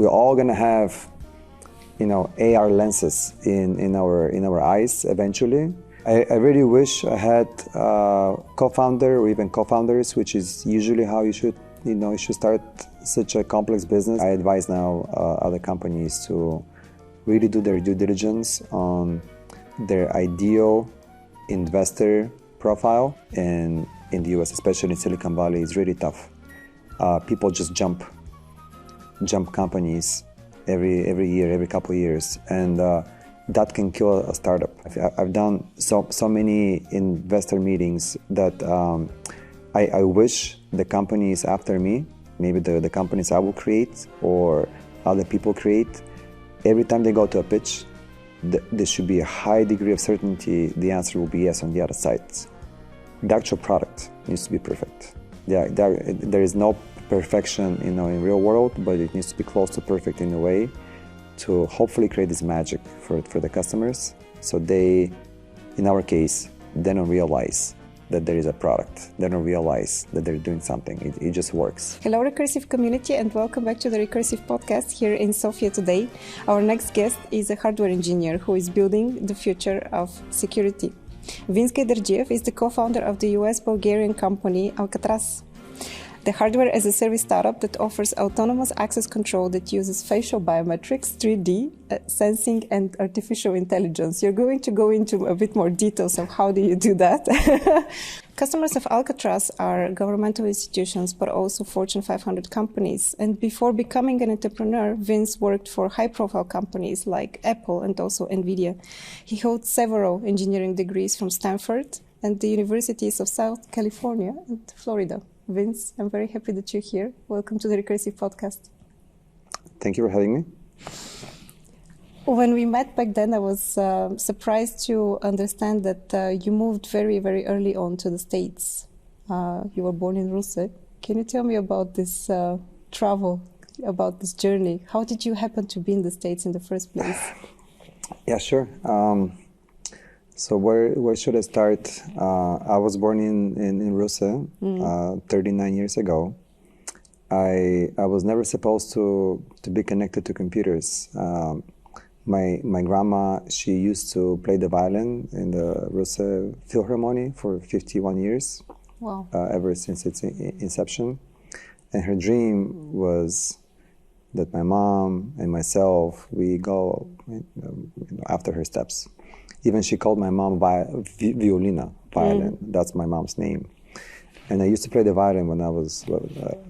we're all gonna have, AR lenses in our eyes eventually. I really wish I had a co-founder or even co-founders, which is usually how you should start such a complex business. I advise now other companies to really do their due diligence on their ideal investor profile. And in the US, especially in Silicon Valley, it's really tough. People just jump companies every year, every couple of years, and that can kill a startup. I've done so many investor meetings that I wish the companies after me, maybe the companies I will create or other people create, every time they go to a pitch, there should be a high degree of certainty the answer will be yes on the other side. The actual product needs to be perfect. Yeah, there is no perfection, in real world, but it needs to be close to perfect in a way to hopefully create this magic for the customers. So they, in our case, they don't realize that there is a product. They don't realize that they're doing something. It just works. Hello, Recursive community, and welcome back to the Recursive podcast here in Sofia today. Our next guest is a hardware engineer who is building the future of security. Vince Gaydarzhiev is the co-founder of the US-Bulgarian company Alcatraz, the hardware-as-a-service startup that offers autonomous access control that uses facial biometrics, 3D sensing, and artificial intelligence. You're going to go into a bit more details of how do you do that. Customers of Alcatraz are governmental institutions, but also Fortune 500 companies. And before becoming an entrepreneur, Vince worked for high-profile companies like Apple and also Nvidia. He holds several engineering degrees from Stanford and the universities of South California and Florida. Vince, I'm very happy that you're here. Welcome to the Recursive podcast. Thank you for having me. When we met back then, I was surprised to understand that you moved very, very early on to the States. You were born in Russia. Can you tell me about this travel, about this journey? How did you happen to be in the States in the first place? Yeah, sure. So where should I start? I was born in Russia 39 years ago. I was never supposed to be connected to computers. My grandma, she used to play the violin in the Russia Philharmonic for 51 years. Wow. Ever since its inception. And her dream was that my mom and myself, we go after her steps. Even she called my mom violinist, violin. That's my mom's name. And I used to play the violin when I was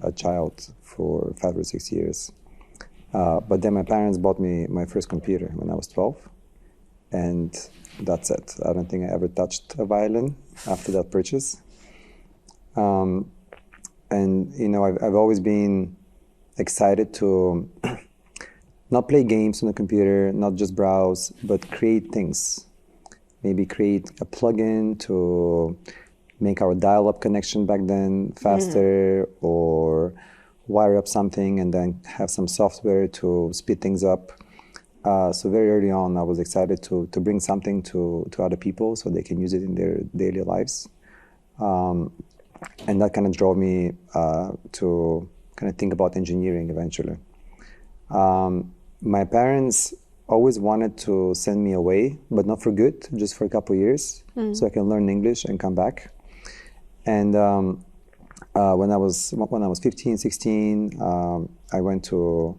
a child for 5 or 6 years. But then my parents bought me my first computer when I was 12. And that's it. I don't think I ever touched a violin after that purchase. And, I've always been excited to not play games on the computer, not just browse, but create things. Maybe create a plugin to make our dial-up connection back then faster, or wire up something and then have some software to speed things up. So very early on, I was excited to bring something to other people so they can use it in their daily lives. And that kind of drove me to kind of think about engineering eventually. My parents always wanted to send me away, but not for good, just for a couple of years, so I can learn English and come back. And when I was 15, 16, I went to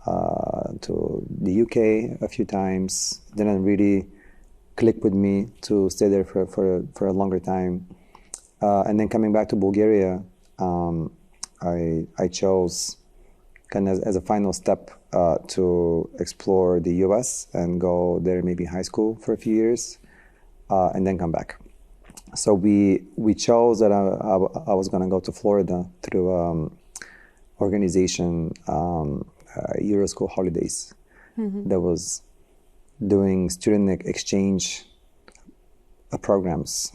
the UK a few times. Then it really clicked with me to stay there for a longer time. And then coming back to Bulgaria, I chose kind of as a final step to explore the US and go there maybe high school for a few years and then come back. So we chose that I was going to go to Florida through organization Euroschool Holidays that was doing student exchange programs.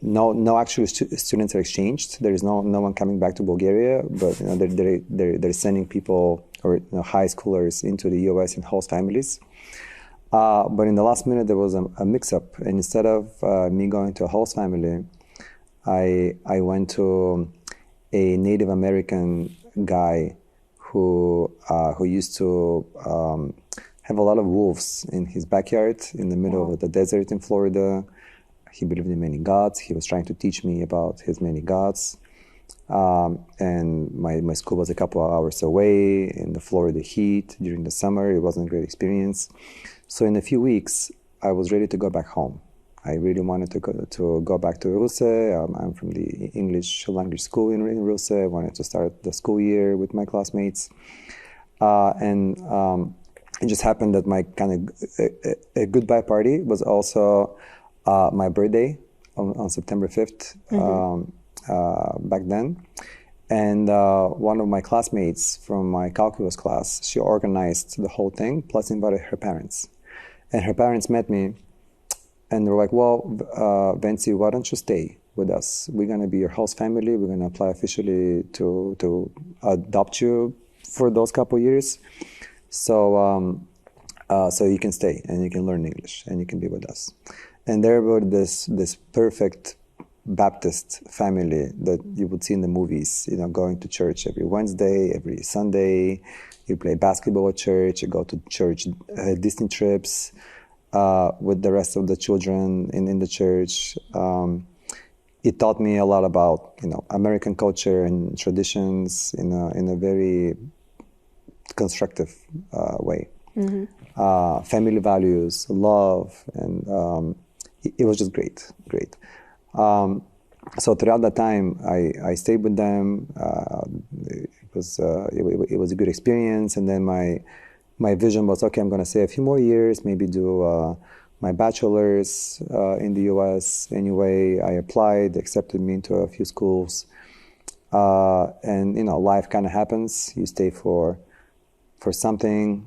No actual students are exchanged. There is no one coming back to Bulgaria, but they're sending people or high schoolers into the US in host families. But in the last minute, there was a mix-up, and instead of me going to a host family, I went to a Native American guy who used to have a lot of wolves in his backyard in the middle of the desert in Florida. He believed in many gods. He was trying to teach me about his many gods. And my school was a couple of hours away in the Florida heat during the summer. It wasn't a great experience. So in a few weeks, I was ready to go back home. I really wanted to go back to Ruse. I'm from the English language school in Ruse. I wanted to start the school year with my classmates. And it just happened that my kind of a goodbye party was also my birthday on September 5th back then. And one of my classmates from my calculus class, she organized the whole thing, plus invited her parents. And her parents met me. And they're like, well, Vinci, why don't you stay with us? We're going to be your host family. We're going to apply officially to adopt you for those couple years. So you can stay and you can learn English and you can be with us. And they were this perfect Baptist family that you would see in the movies, going to church every Wednesday, every Sunday. You play basketball at church, you go to church Disney trips. With the rest of the children in the church. It taught me a lot about American culture and traditions in a very constructive way. Mm-hmm. Family values, love, and it was just great. So throughout that time, I stayed with them. It was a good experience, and then my vision was, okay, I'm going to stay a few more years, maybe do my bachelor's in the US. Anyway, I applied, they accepted me into a few schools. And, life kind of happens. You stay for something,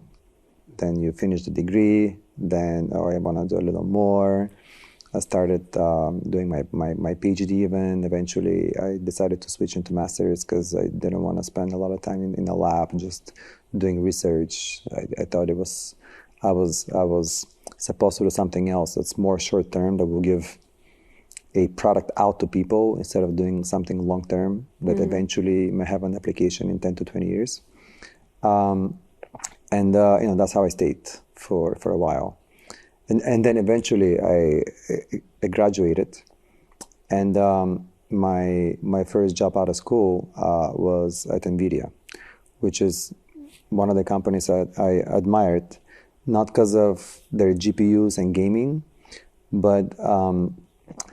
then you finish the degree, then, I want to do a little more. I started doing my PhD even. Eventually, I decided to switch into master's because I didn't want to spend a lot of time in a lab just doing research. I thought I was supposed to do something else that's more short term, that will give a product out to people instead of doing something long term that eventually may have an application in 10 to 20 years. And that's how I stayed for a while. And then eventually I graduated, and my first job out of school was at Nvidia, which is one of the companies that I admired, not because of their GPUs and gaming, but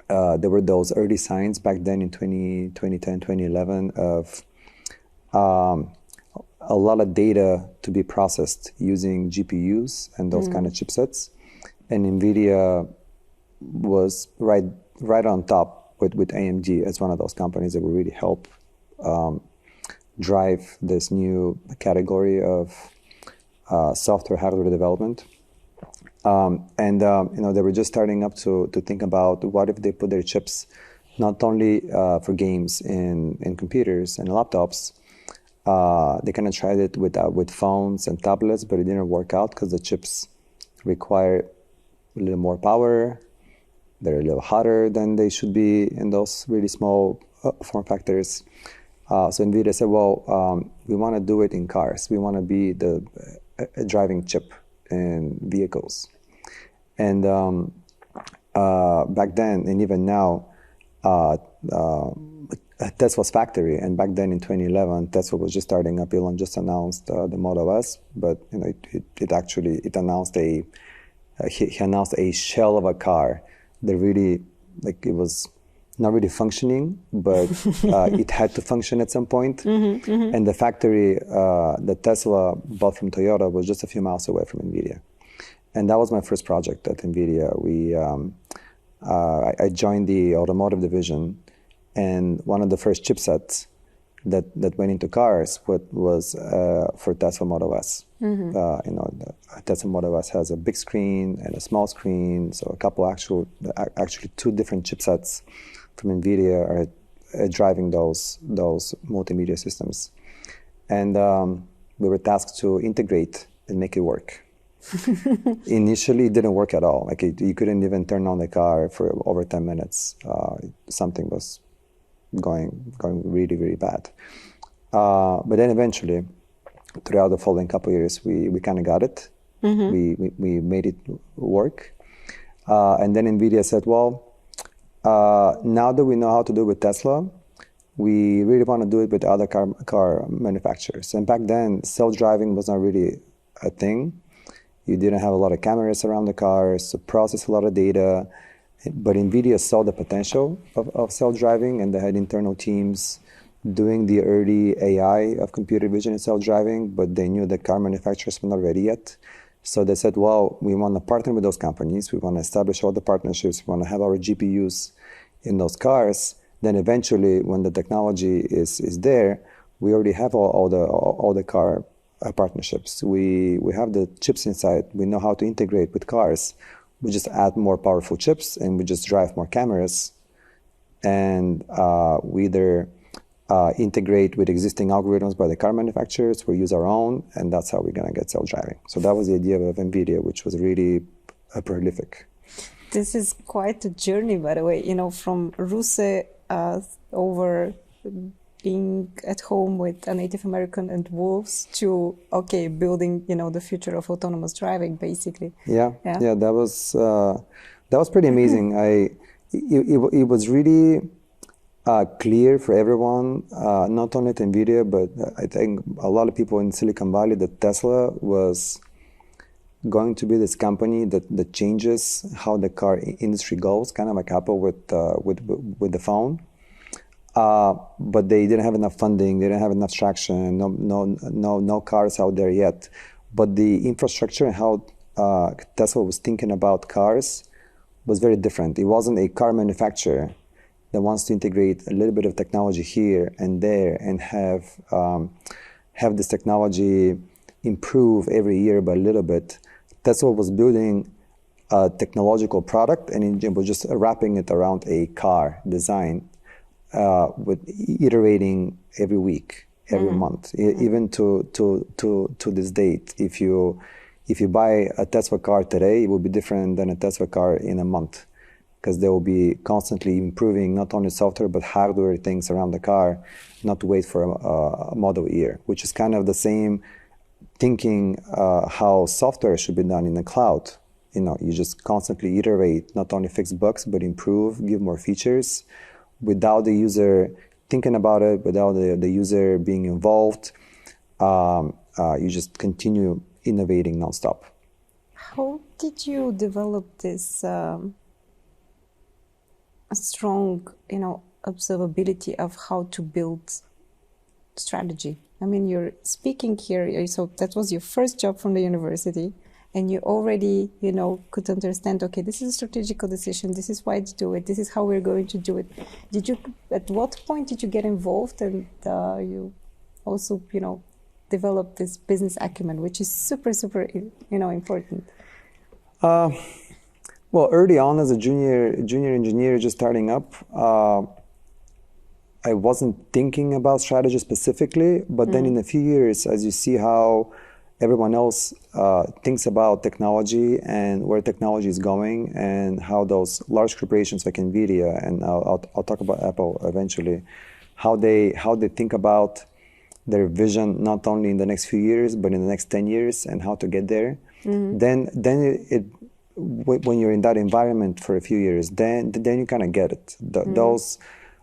there were those early signs back then in 2010, 2011 of a lot of data to be processed using GPUs and those kind of chipsets. And Nvidia was right on top with AMD as one of those companies that will really help drive this new category of software hardware development. They were just starting up to think about what if they put their chips not only for games in computers and laptops. They kind of tried it with phones and tablets, but it didn't work out because the chips require a little more power. They're a little hotter than they should be in those really small form factors. So NVIDIA said, well, we want to do it in cars. We want to be a driving chip in vehicles. And back then, and even now, Tesla's factory, and back then in 2011, Tesla was just starting up. Elon just announced the Model S, but it announced he announced a shell of a car that really, it was not really functioning, but it had to function at some point. Mm-hmm, mm-hmm. And the factory that Tesla bought from Toyota was just a few miles away from NVIDIA. And that was my first project at NVIDIA. I joined the automotive division, and one of the first chipsets that went into cars was for Tesla Model S. Mm-hmm. The Tesla Model S has a big screen and a small screen, so actually two different chipsets from NVIDIA are driving those multimedia systems. And we were tasked to integrate and make it work. Initially, it didn't work at all. You couldn't even turn on the car for over 10 minutes. Something was going really, really bad. But then eventually, throughout the following couple of years, we kind of got it. We made it work. And then Nvidia said, well, now that we know how to do it with Tesla, we really want to do it with other car manufacturers. And back then, self-driving was not really a thing. You didn't have a lot of cameras around the cars to process a lot of data. But Nvidia saw the potential of self-driving, and they had internal teams doing the early AI of computer vision and self-driving, but they knew the car manufacturers were not ready yet. So they said, well, we want to partner with those companies. We want to establish all the partnerships. We want to have our GPUs in those cars. Then eventually, when the technology is there, we already have all the car partnerships. We have the chips inside. We know how to integrate with cars. We just add more powerful chips, and we just drive more cameras. And we either integrate with existing algorithms by the car manufacturers, we use our own, and that's how we're going to get self-driving. So that was the idea of Nvidia, which was really prolific. This is quite a journey, by the way, from Ruse over being at home with a Native American and wolves to, building, the future of autonomous driving, basically. Yeah, that was pretty amazing. It was really clear for everyone, not only at Nvidia, but I think a lot of people in Silicon Valley, that Tesla was going to be this company that changes how the car industry goes, kind of like Apple with the phone. But they didn't have enough funding, they didn't have enough traction, no cars out there yet. But the infrastructure and how Tesla was thinking about cars was very different. It wasn't a car manufacturer that wants to integrate a little bit of technology here and there and have this technology improve every year by a little bit. Tesla was building a technological product, and it was just wrapping it around a car design, with iterating every week, every month, even to this date. If you buy a Tesla car today, it will be different than a Tesla car in a month, because they will be constantly improving not only software but hardware things around the car, not to wait for a model year, which is kind of the same thinking how software should be done in the cloud. You just constantly iterate, not only fix bugs, but improve, give more features, without the user thinking about it, without the user being involved. You just continue innovating nonstop. How did you develop this strong, observability of how to build strategy? I mean, you're speaking here, so that was your first job from the university, and you already, could understand, okay, this is a strategical decision, this is why to do it, this is how we're going to do it. At what point did you get involved, and you also, develop this business acumen, which is super, super, important? Well, early on as a junior engineer just starting up, I wasn't thinking about strategy specifically, but then in a few years, as you see how everyone else thinks about technology and where technology is going, and how those large corporations like Nvidia, and I'll talk about Apple eventually, how they think about their vision not only in the next few years but in the next 10 years and how to get there. Then when you're in that environment for a few years, then you kind of get it.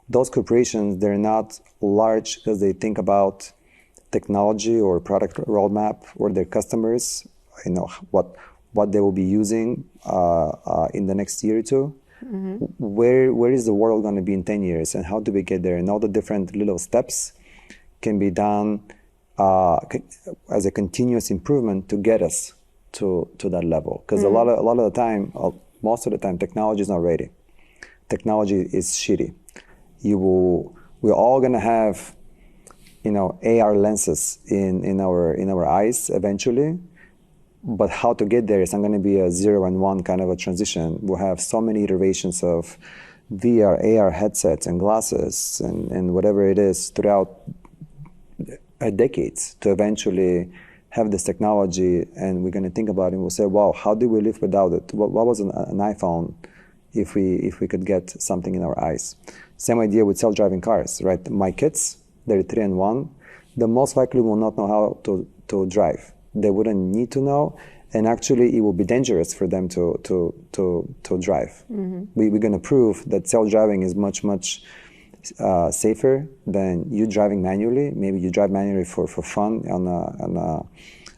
Those corporations, they're not large because they think about technology or product roadmap or their customers, what they will be using in the next year or two. Where is the world going to be in 10 years, and how do we get there? And all the different little steps can be done as a continuous improvement to get us to that level. Because a lot of the time, most of the time, technology is not ready. Technology is shitty. We're all gonna have, AR lenses in our eyes eventually, but how to get there is not going to be a 0 and 1 kind of a transition. We'll have so many iterations of VR, AR headsets and glasses and whatever it is throughout decades to eventually have this technology, and we're going to think about it and we'll say, wow, how do we live without it? What was an iPhone if we could get something in our eyes? Same idea with self-driving cars, right? My kids, they're 3 and 1. They most likely will not know how to drive. They wouldn't need to know, and actually it will be dangerous for them to drive. We're going to prove that self-driving is much safer than you driving manually. Maybe you drive manually for fun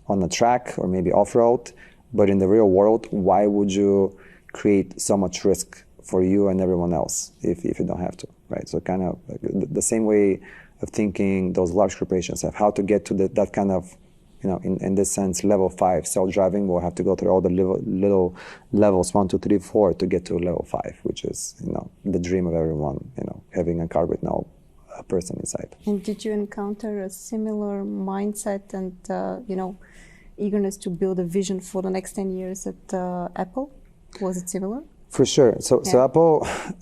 on a track or maybe off-road, but in the real world, why would you create so much risk for you and everyone else if you don't have to, right? So kind of like the same way of thinking those large corporations have how to get to that kind of, in this sense, level 5 self-driving will have to go through all the little levels 1, 2, 3, 4 to get to level 5, which is, the dream of everyone, having a car with no person inside. And did you encounter a similar mindset and, eagerness to build a vision for the next 10 years at Apple? Was it similar? For sure. So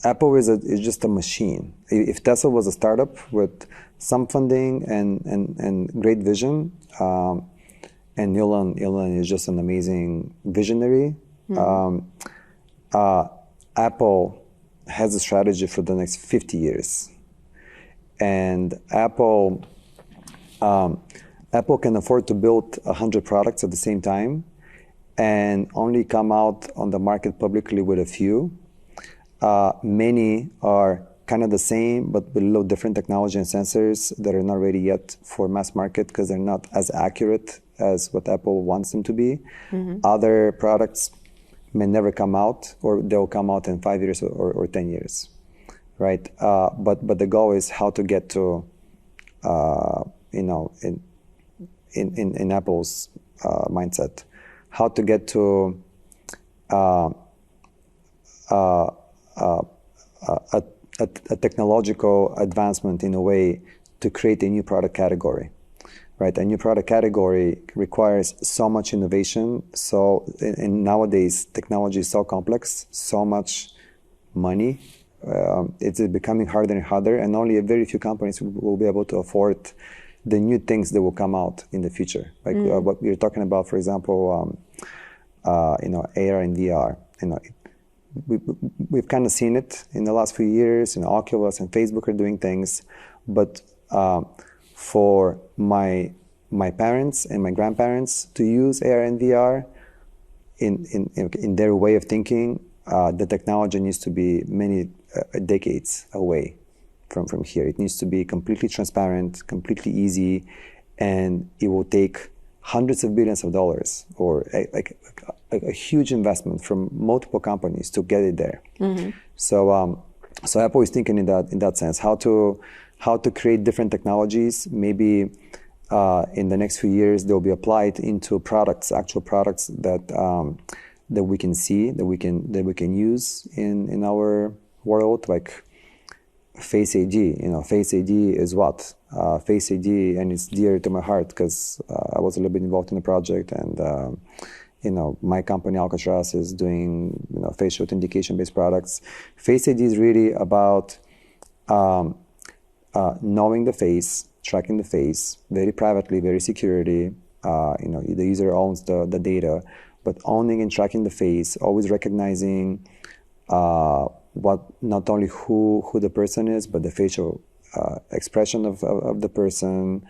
Apple is just a machine. If Tesla was a startup with some funding and great vision, and Elon is just an amazing visionary. Apple has a strategy for the next 50 years, and Apple can afford to build 100 products at the same time, and only come out on the market publicly with a few. Many are kind of the same, but with a little different technology and sensors that are not ready yet for mass market because they're not as accurate as what Apple wants them to be. Other products may never come out, or they'll come out in 5 years or 10 years, right? But the goal is how to get to, in Apple's mindset, how to get to a technological advancement in a way to create a new product category, right? A new product category requires so much innovation. And nowadays, technology is so complex, so much money. It's becoming harder and harder, and only a very few companies will be able to afford the new things that will come out in the future. Like what we were talking about, for example, AR and VR. We've kind of seen it in the last few years. Oculus and Facebook are doing things, but for my parents and my grandparents to use AR and VR in their way of thinking, the technology needs to be many decades away from here. It needs to be completely transparent, completely easy, and it will take hundreds of billions of dollars or a huge investment from multiple companies to get it there. So Apple is thinking in that sense, how to create different technologies. Maybe in the next few years they'll be applied into actual products that we can see, that we can use in our world, like Face ID. Face ID is what? Face ID, and it's dear to my heart because I was a little bit involved in the project, and my company Alcatraz is doing facial authentication-based products. Face ID is really about knowing the face, tracking the face very privately, very securely. The user owns the data, but owning and tracking the face, always recognizing not only who the person is, but the facial expression of the person,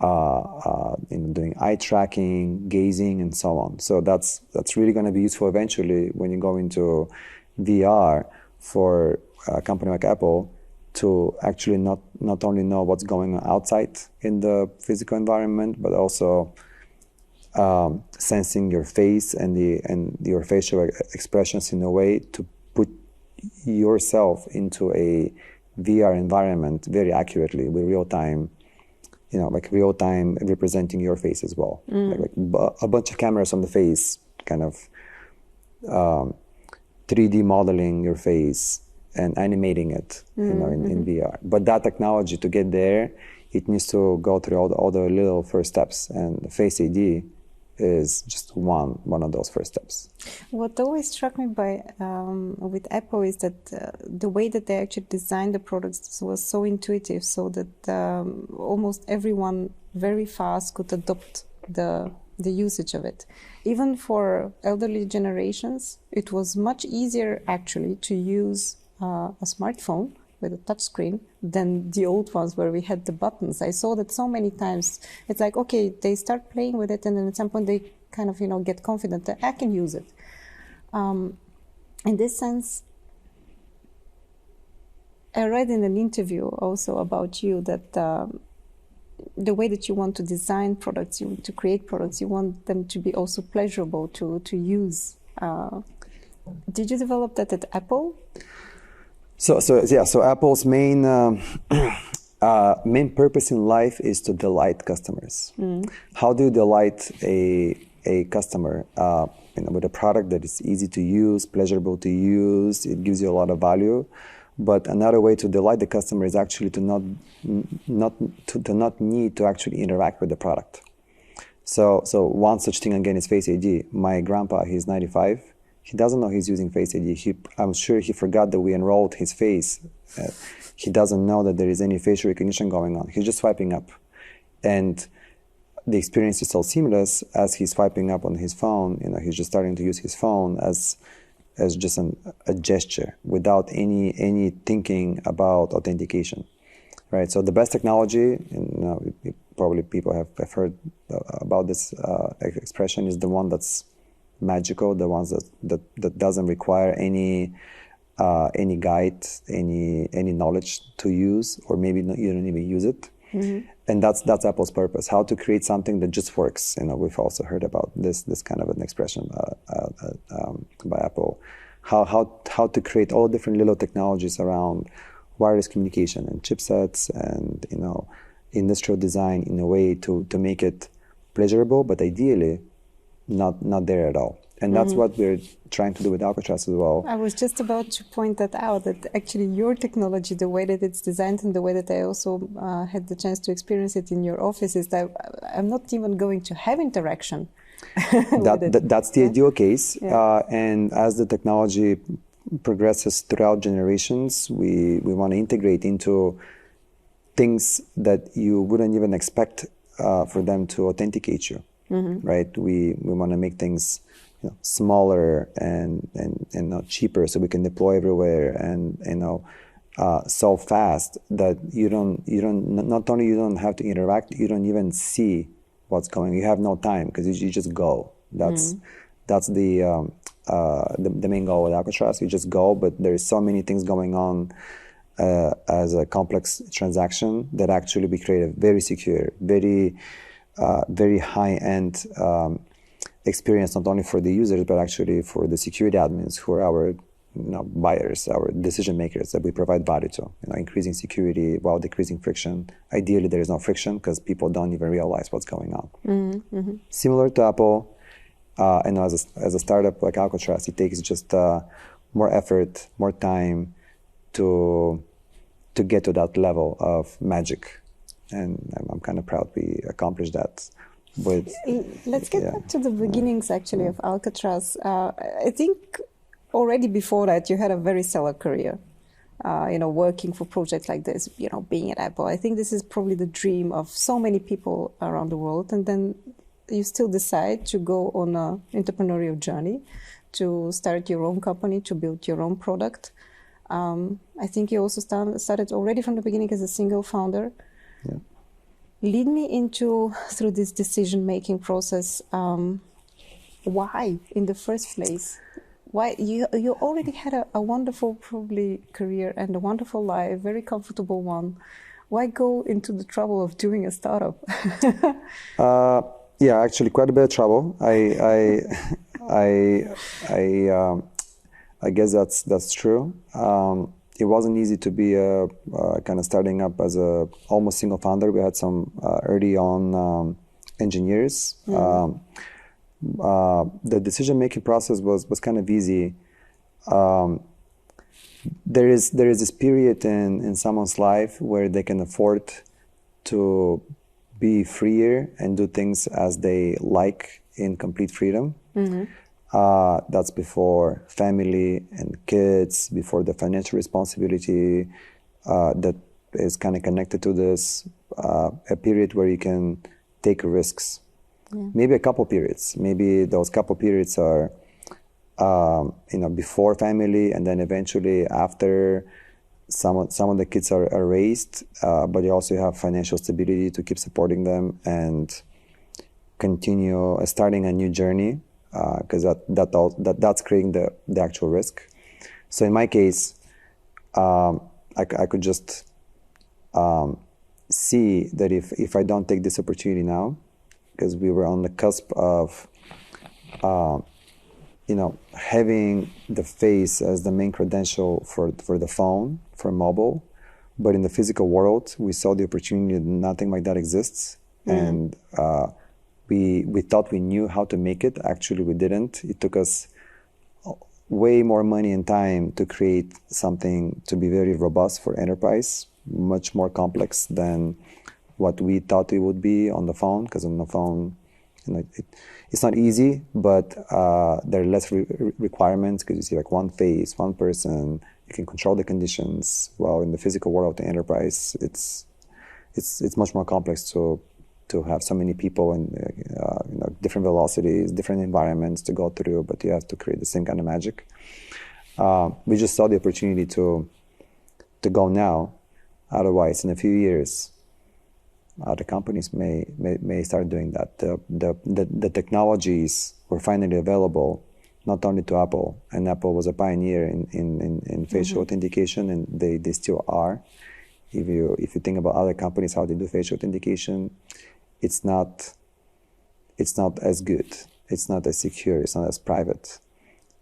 doing eye tracking, gazing, and so on. So that's really going to be useful eventually when you go into VR for a company like Apple to actually not only know what's going on outside in the physical environment, but also sensing your face and your facial expressions in a way to put yourself into a VR environment very accurately with real time, real time representing your face as well. Like a bunch of cameras on the face, kind of 3D modeling your face and animating it, in VR. But that technology, to get there, it needs to go through all the little first steps, and Face ID is just one of those first steps. What always struck me with Apple is that the way that they actually designed the products was so intuitive, so that almost everyone very fast could adopt the usage of it. Even for elderly generations, it was much easier actually to use a smartphone with a touch screen than the old ones where we had the buttons. I saw that so many times. It's like, okay, they start playing with it, and then at some point they kind of, get confident that I can use it. In this sense, I read in an interview also about you that the way that you want to design products, you want to create products, you want them to be also pleasurable to use. Did you develop that at Apple? So Apple's main purpose in life is to delight customers. How do you delight a customer? With a product that is easy to use, pleasurable to use, it gives you a lot of value. But another way to delight the customer is actually to not need to actually interact with the product. So one such thing again is Face ID. My grandpa, he's 95. He doesn't know he's using Face ID. I'm sure he forgot that we enrolled his face. He doesn't know that there is any facial recognition going on. He's just swiping up, and the experience is so seamless as he's swiping up on his phone. He's just starting to use his phone as just a gesture without any thinking about authentication, right? So the best technology, and probably people have heard about this expression, is the one that's magical, the ones that doesn't require any guide, any knowledge to use, or maybe you don't even use it. Mm-hmm. And that's Apple's purpose: how to create something that just works. We've also heard about this kind of an expression by Apple, how to create all different little technologies around wireless communication and chipsets and industrial design in a way to make it pleasurable, but ideally not there at all. And that's what we're trying to do with Alcatraz as well. I was just about to point that out, that actually your technology, the way that it's designed and the way that I also had the chance to experience it in your office, is that I'm not even going to have interaction. That's the ideal case. Yeah. And as the technology progresses throughout generations, we want to integrate into things that you wouldn't even expect for them to authenticate you, right? We want to make things smaller and not cheaper, so we can deploy everywhere, and so fast that you don't not only you don't have to interact, you don't even see what's going. You have no time because you just go. That's the main goal with Alcatraz. You just go, but there's so many things going on as a complex transaction that actually we create a very secure, very high-end experience, not only for the users, but actually for the security admins who are our buyers, our decision makers that we provide value to, increasing security while decreasing friction. Ideally, there is no friction because people don't even realize what's going on. Mm-hmm. Similar to Apple, and as a startup like Alcatraz, it takes just more effort, more time to get to that level of magic. And I'm kind of proud we accomplished that. Let's get back to the beginnings, actually, of Alcatraz. I think already before that, you had a very stellar career, working for projects like this, being at Apple. I think this is probably the dream of so many people around the world. And then you still decide to go on an entrepreneurial journey, to start your own company, to build your own product. I think you also started already from the beginning as a single founder. Yeah. Lead me through this decision-making process. Why, in the first place? Why you already had a wonderful, probably, career and a wonderful life, very comfortable one. Why go into the trouble of doing a startup? Yeah, actually, quite a bit of trouble. I guess that's true. It wasn't easy to be kind of starting up as a almost single founder. We had some early on engineers. The decision-making process was kind of easy. There is this period in someone's life where they can afford to be freer and do things as they like in complete freedom. Mm-hmm. That's before family and kids, before the financial responsibility that is kind of connected to this, a period where you can take risks. Yeah. Maybe a couple periods. Maybe those couple periods are, before family, and then eventually after some of the kids are raised, but you also have financial stability to keep supporting them and continue starting a new journey, because that's creating the actual risk. So in my case, I could just see that if I don't take this opportunity now, because we were on the cusp of having the face as the main credential for the phone, for mobile, but in the physical world, we saw the opportunity that nothing like that exists, and we thought we knew how to make it. Actually, we didn't. It took us way more money and time to create something to be very robust for enterprise, much more complex than what we thought it would be on the phone, because on the phone, it's not easy, but there are less requirements, because you see like one face, one person, you can control the conditions. While in the physical world, the enterprise, it's much more complex to have so many people and different velocities, different environments to go through, but you have to create the same kind of magic. We just saw the opportunity to go now. Otherwise, in a few years, other companies may start doing that. The technologies were finally available, not only to Apple, and Apple was a pioneer in facial authentication, and they still are. If you think about other companies, how they do facial authentication, it's not as good. It's not as secure. It's not as private.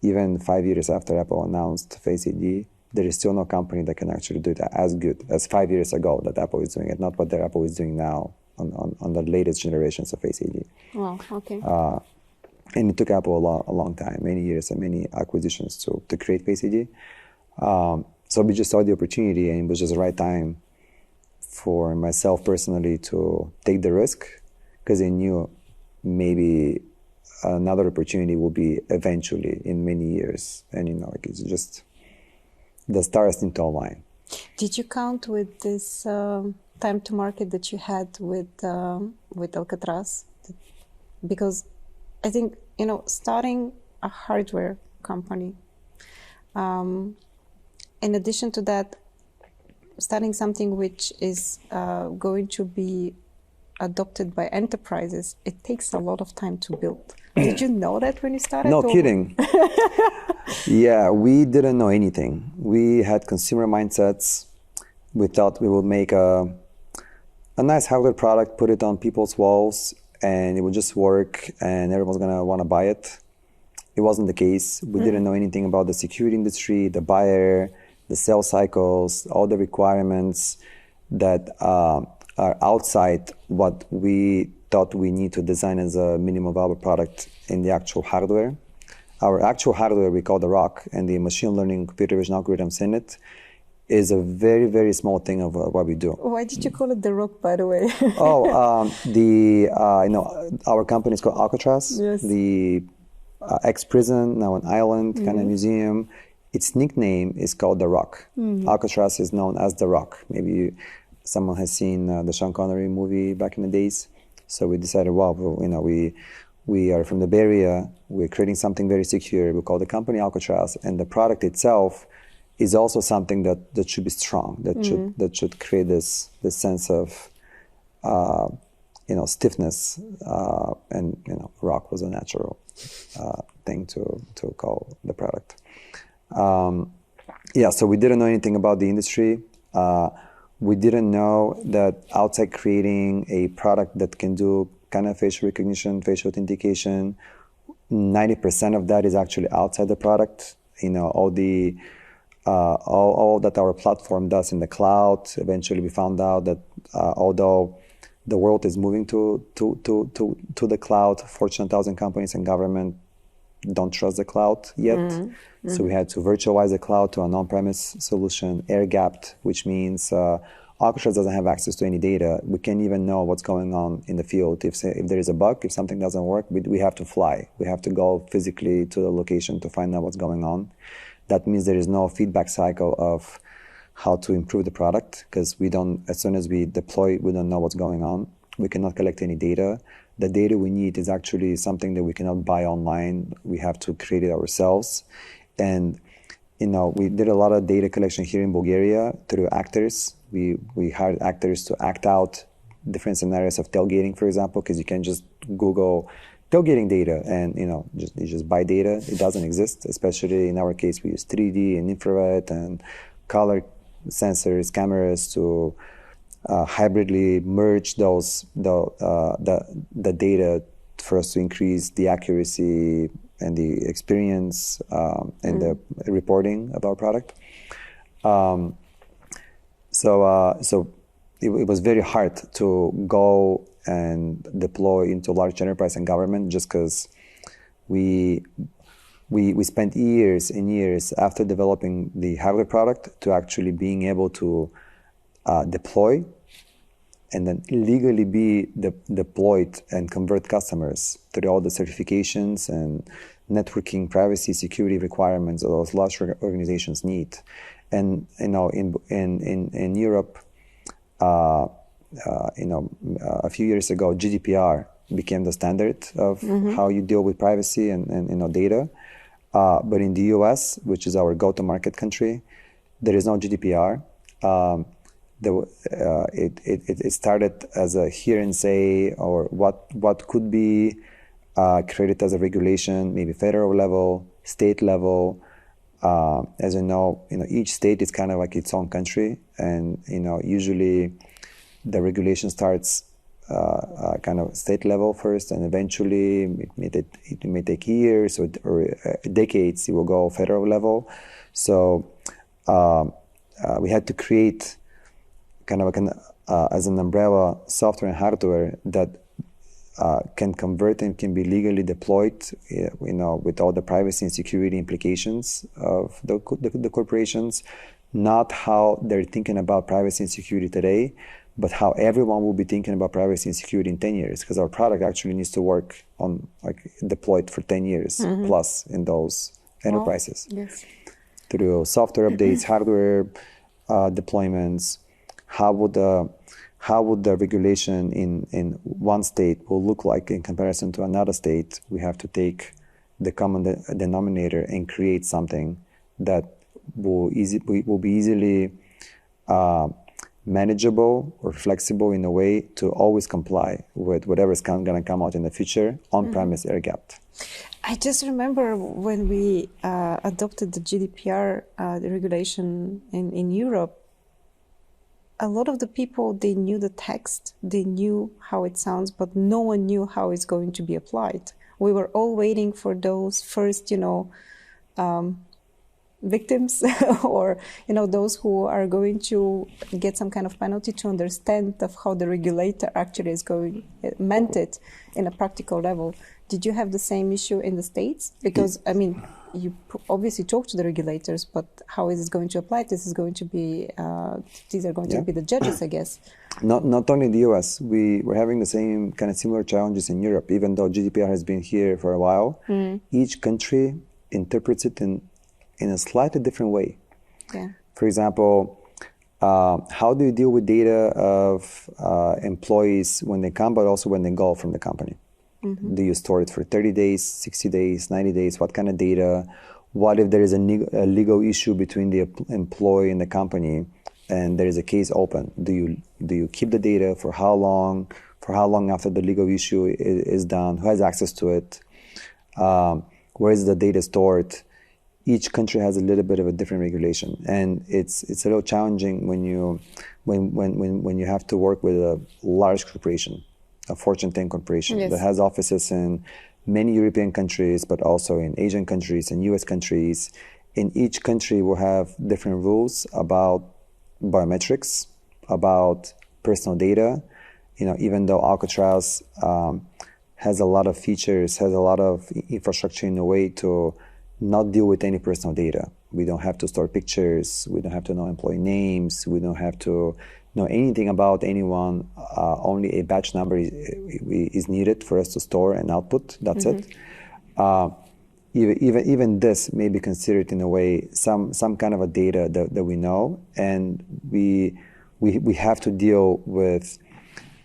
Even 5 years after Apple announced Face ID, there is still no company that can actually do that as good as 5 years ago that Apple is doing it, not what Apple is doing now on the latest generations of Face ID. Wow, okay. And it took Apple a long time, many years and many acquisitions to create Face ID. So we just saw the opportunity, and it was just the right time for myself personally to take the risk, because I knew maybe another opportunity will be eventually in many years. And it's just the stars need to align. Did you count with this time to market that you had with Alcatraz? Because I think, starting a hardware company, in addition to that, starting something which is going to be adopted by enterprises, it takes a lot of time to build. Did you know that when you started? No kidding. Yeah, we didn't know anything. We had consumer mindsets. We thought we would make a nice hardware product, put it on people's walls, and it would just work, and everyone's gonna want to buy it. It wasn't the case. We didn't know anything about the security industry, the buyer, the sales cycles, all the requirements that are outside what we thought we need to design as a minimum viable product in the actual hardware. Our actual hardware we call the ROC, and the machine learning computer vision algorithms in it is a very, very small thing of what we do. Why did you call it the ROC, by the way? Our company is called Alcatraz. Yes. The ex-prison, now an island kind of museum. Its nickname is called the ROC. Alcatraz is known as the ROC. Maybe someone has seen the Sean Connery movie back in the days. So we decided, we are from the Bay Area. We're creating something very secure. We call the company Alcatraz, and the product itself is also something that should be strong. That should create this sense of stiffness. And ROC was a natural thing to call the product. So we didn't know anything about the industry. We didn't know that outside creating a product that can do kind of facial recognition, facial authentication, 90% of that is actually outside the product. All that our platform does in the cloud. Eventually, we found out that although the world is moving to the cloud, Fortune 1000 companies and government don't trust the cloud yet. So we had to virtualize the cloud to an on-premise solution, air-gapped, which means Alcatraz doesn't have access to any data. We can't even know what's going on in the field. If there is a bug, if something doesn't work, we have to fly. We have to go physically to the location to find out what's going on. That means there is no feedback cycle of how to improve the product, because as soon as we deploy, we don't know what's going on. We cannot collect any data. The data we need is actually something that we cannot buy online. We have to create it ourselves. And we did a lot of data collection here in Bulgaria through actors. We hired actors to act out different scenarios of tailgating, for example, because you can just Google tailgating data and you just buy data. It doesn't exist. Especially in our case, we use 3D and infrared and color sensors, cameras to hybridly merge the data for us to increase the accuracy and the experience and the reporting of our product. So it was very hard to go and deploy into large enterprise and government just because we spent years and years after developing the hardware product to actually being able to deploy and then legally be deployed and convert customers through all the certifications and networking, privacy, security requirements that those large organizations need. And in Europe, a few years ago, GDPR became the standard of how you deal with privacy and data. But in the US, which is our go-to-market country, there is no GDPR. It started as a hear and say, or what could be created as a regulation, maybe federal level, state level. As you know, each state is kind of like its own country, and usually the regulation starts kind of state level first, and eventually it may take years or decades. It will go federal level. So we had to create kind of as an umbrella software and hardware that can convert and can be legally deployed, with all the privacy and security implications of the corporations. Not how they're thinking about privacy and security today, but how everyone will be thinking about privacy and security in 10 years, because our product actually needs to work on deployed for 10 years plus in those enterprises. Yes. Through software updates, hardware deployments. How would the regulation in one state will look like in comparison to another state? We have to take the common denominator and create something that will be easily manageable or flexible in a way to always comply with whatever is going to come out in the future, on-premise air-gapped. I just remember when we adopted the GDPR the regulation in Europe, a lot of the people, they knew the text, they knew how it sounds, but no one knew how it's going to be applied. We were all waiting for those first, victims or, those who are going to get some kind of penalty to understand of how the regulator actually meant it in a practical level. Did you have the same issue in the States? Because, you obviously talk to the regulators, but how is it going to apply? This is going to be, these are going to be the judges, I guess. Not only in the US, we're having the same kind of similar challenges in Europe, even though GDPR has been here for a while. Each country interprets it in a slightly different way. Yeah. For example, how do you deal with data of employees when they come, but also when they go from the company? Do you store it for 30 days, 60 days, 90 days? What kind of data? What if there is a legal issue between the employee and the company and there is a case open? Do you keep the data for how long? For how long after the legal issue is done? Who has access to it? Where is the data stored? Each country has a little bit of a different regulation, and it's a little challenging when you have to work with a large corporation, a Fortune 10 corporation that has offices in many European countries, but also in Asian countries and US countries. In each country will have different rules about biometrics, about personal data. Even though Alcatraz has a lot of features, has a lot of infrastructure in a way to not deal with any personal data. We don't have to store pictures. We don't have to know employee names. We don't have to know anything about anyone. Only a batch number is needed for us to store and output. That's it. Even this may be considered in a way some kind of a data that we know, and we have to deal with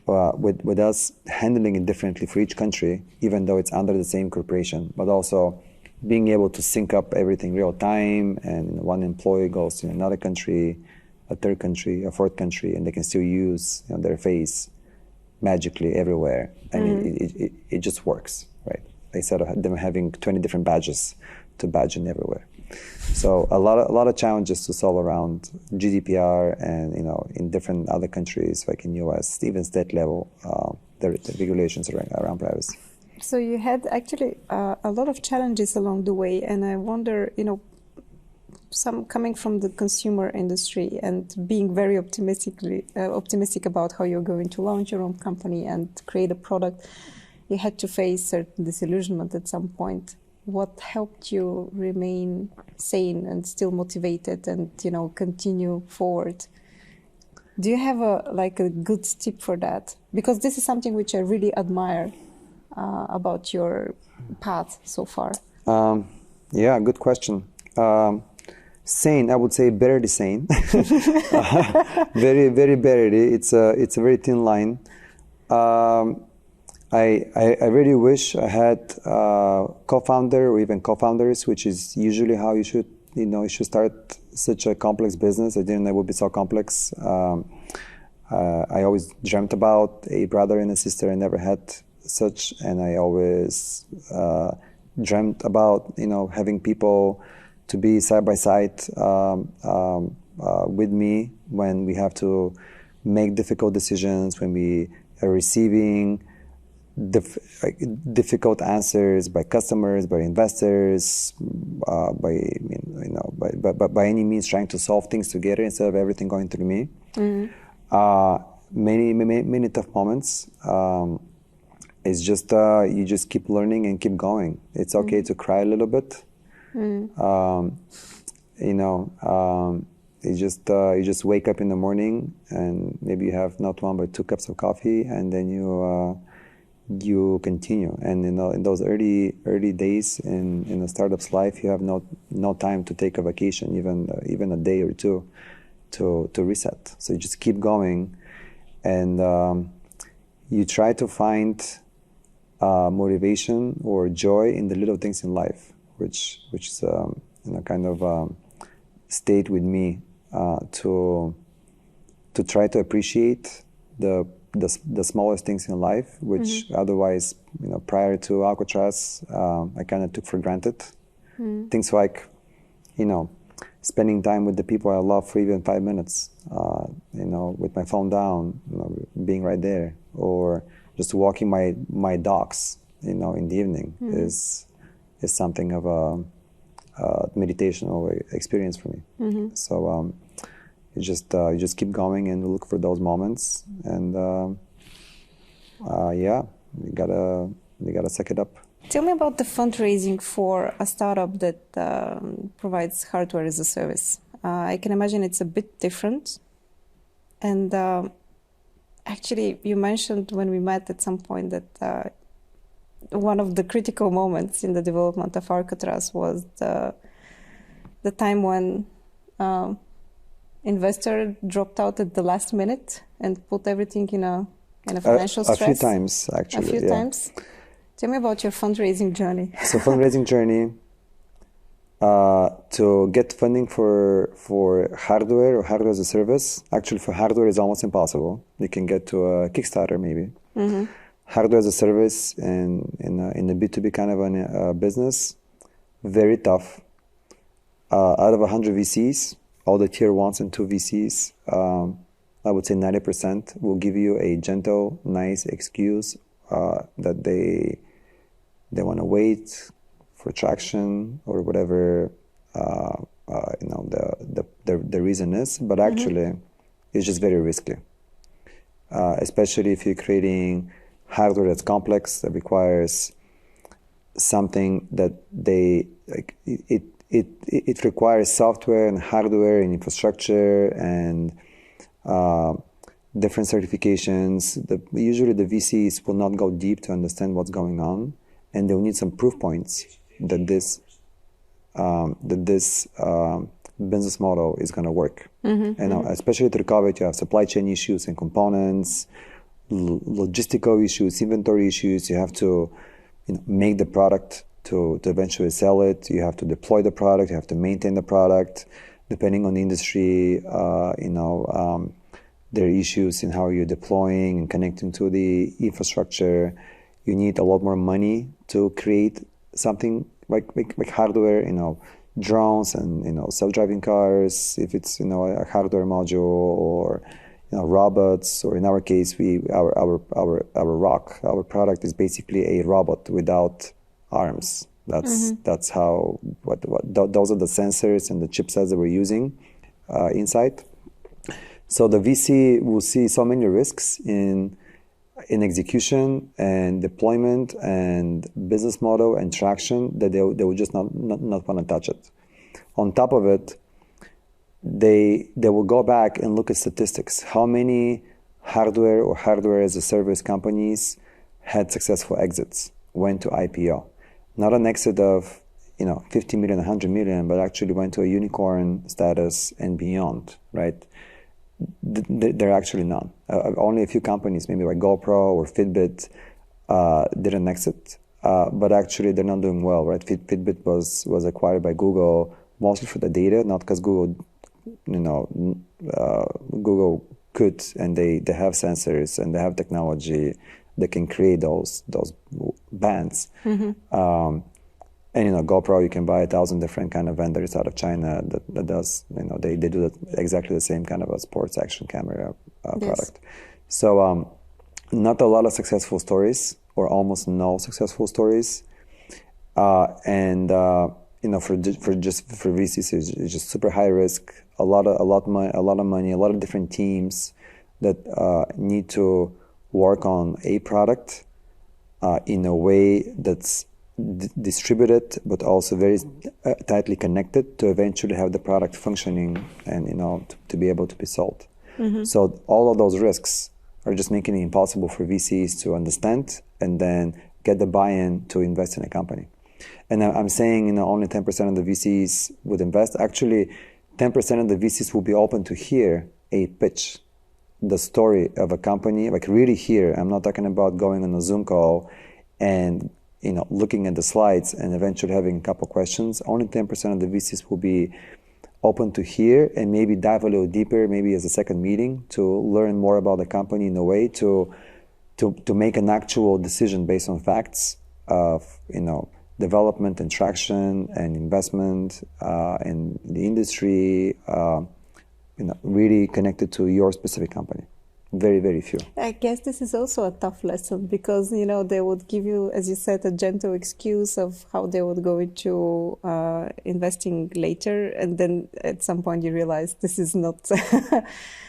us handling it differently for each country, even though it's under the same corporation. But also, being able to sync up everything real time, and one employee goes to another country, a third country, a fourth country, and they can still use their face magically everywhere. I mean, it just works, right? Instead of them having 20 different badges to badge in everywhere. So a lot of challenges to solve around GDPR, and in different other countries like in US, even state level, the regulations around privacy. So you had actually a lot of challenges along the way, and I wonder, some coming from the consumer industry and being very optimistic about how you're going to launch your own company and create a product, you had to face certain disillusionment at some point. What helped you remain sane and still motivated and continue forward? Do you have a good tip for that? Because this is something which I really admire about your path so far. Yeah, good question. Sane, I would say barely sane. Very, very barely. It's a very thin line. I really wish I had a co-founder or even co-founders, which is usually how you should start such a complex business. I didn't know it would be so complex. I always dreamt about a brother and a sister. I never had such, and I always dreamt about having people to be side by side with me when we have to make difficult decisions, when we are receiving difficult answers by customers, by investors, by any means trying to solve things together instead of everything going through me. Many tough moments. It's just you just keep learning and keep going. It's okay to cry a little bit. You just wake up in the morning and maybe you have not one but 2 cups of coffee, and then you continue. And in those early days in a startup's life, you have no time to take a vacation, even a day or two to reset. So you just keep going, and you try to find motivation or joy in the little things in life, which is kind of stayed with me to try to appreciate the smallest things in life, which otherwise, prior to Alcatraz, I kind of took for granted. Things like, spending time with the people I love for even 5 minutes, with my phone down, being right there, or just walking my dogs, in the evening is something of a meditational experience for me. So you just keep going and look for those moments, and you gotta suck it up. Tell me about the fundraising for a startup that provides hardware as a service. I can imagine it's a bit different. And actually, you mentioned when we met at some point that one of the critical moments in the development of Alcatraz was the time when investor dropped out at the last minute and put everything in a financial stress. A few times, actually. A few times. Tell me about your fundraising journey. So fundraising journey, to get funding for hardware or hardware as a service. Actually, for hardware is almost impossible. You can get to a Kickstarter maybe. Hardware as a service in the B2B kind of a business, very tough. Out of 100 VCs, all the tier 1s and 2 VCs, I would say 90% will give you a gentle, nice excuse that they want to wait for traction or whatever the reason is. But actually, it's just very risky, especially if you're creating hardware that's complex, that requires something that it requires software and hardware and infrastructure and different certifications. Usually the VCs will not go deep to understand what's going on, and they'll need some proof points that this business model is going to work. And especially through COVID, you have supply chain issues and components, logistical issues, inventory issues. You have to make the product to eventually sell it. You have to deploy the product. You have to maintain the product. Depending on the industry, there are issues in how you're deploying and connecting to the infrastructure. You need a lot more money to create something like hardware, drones and self-driving cars. If it's a hardware module, or robots, or in our case, our product is basically a robot without arms. That's how those are the sensors and the chipsets that we're using inside. So the VC will see so many risks in execution and deployment and business model and traction that they will just not want to touch it. On top of it, they will go back and look at statistics. How many hardware or hardware as a service companies had successful exits, went to IPO? Not an exit of 50 million, 100 million, but actually went to a unicorn status and beyond, right? There are actually none. Only a few companies, maybe like GoPro or Fitbit, didn't exit, but actually they're not doing well, right? Fitbit was acquired by Google mostly for the data, not because Google could, and they have sensors and they have technology that can create those bands. And GoPro, you can buy 1,000 different kind of vendors out of China that does, they do exactly the same kind of a sports action camera product. So not a lot of successful stories, or almost no successful stories. And for VCs, it's just super high risk. A lot of money, a lot of different teams that need to work on a product in a way that's distributed, but also very tightly connected to eventually have the product functioning and to be able to be sold. So all of those risks are just making it impossible for VCs to understand and then get the buy-in to invest in a company. And I'm saying only 10% of the VCs would invest. Actually, 10% of the VCs will be open to hear a pitch, the story of a company, like really hear. I'm not talking about going on a Zoom call and looking at the slides and eventually having a couple questions. Only 10% of the VCs will be open to hear and maybe dive a little deeper, maybe as a second meeting, to learn more about the company in a way to make an actual decision based on facts of development and traction and investment in the industry, really connected to your specific company. Very, very few. I guess this is also a tough lesson because, they would give you, as you said, a gentle excuse of how they would go into investing later. And then at some point you realize this is not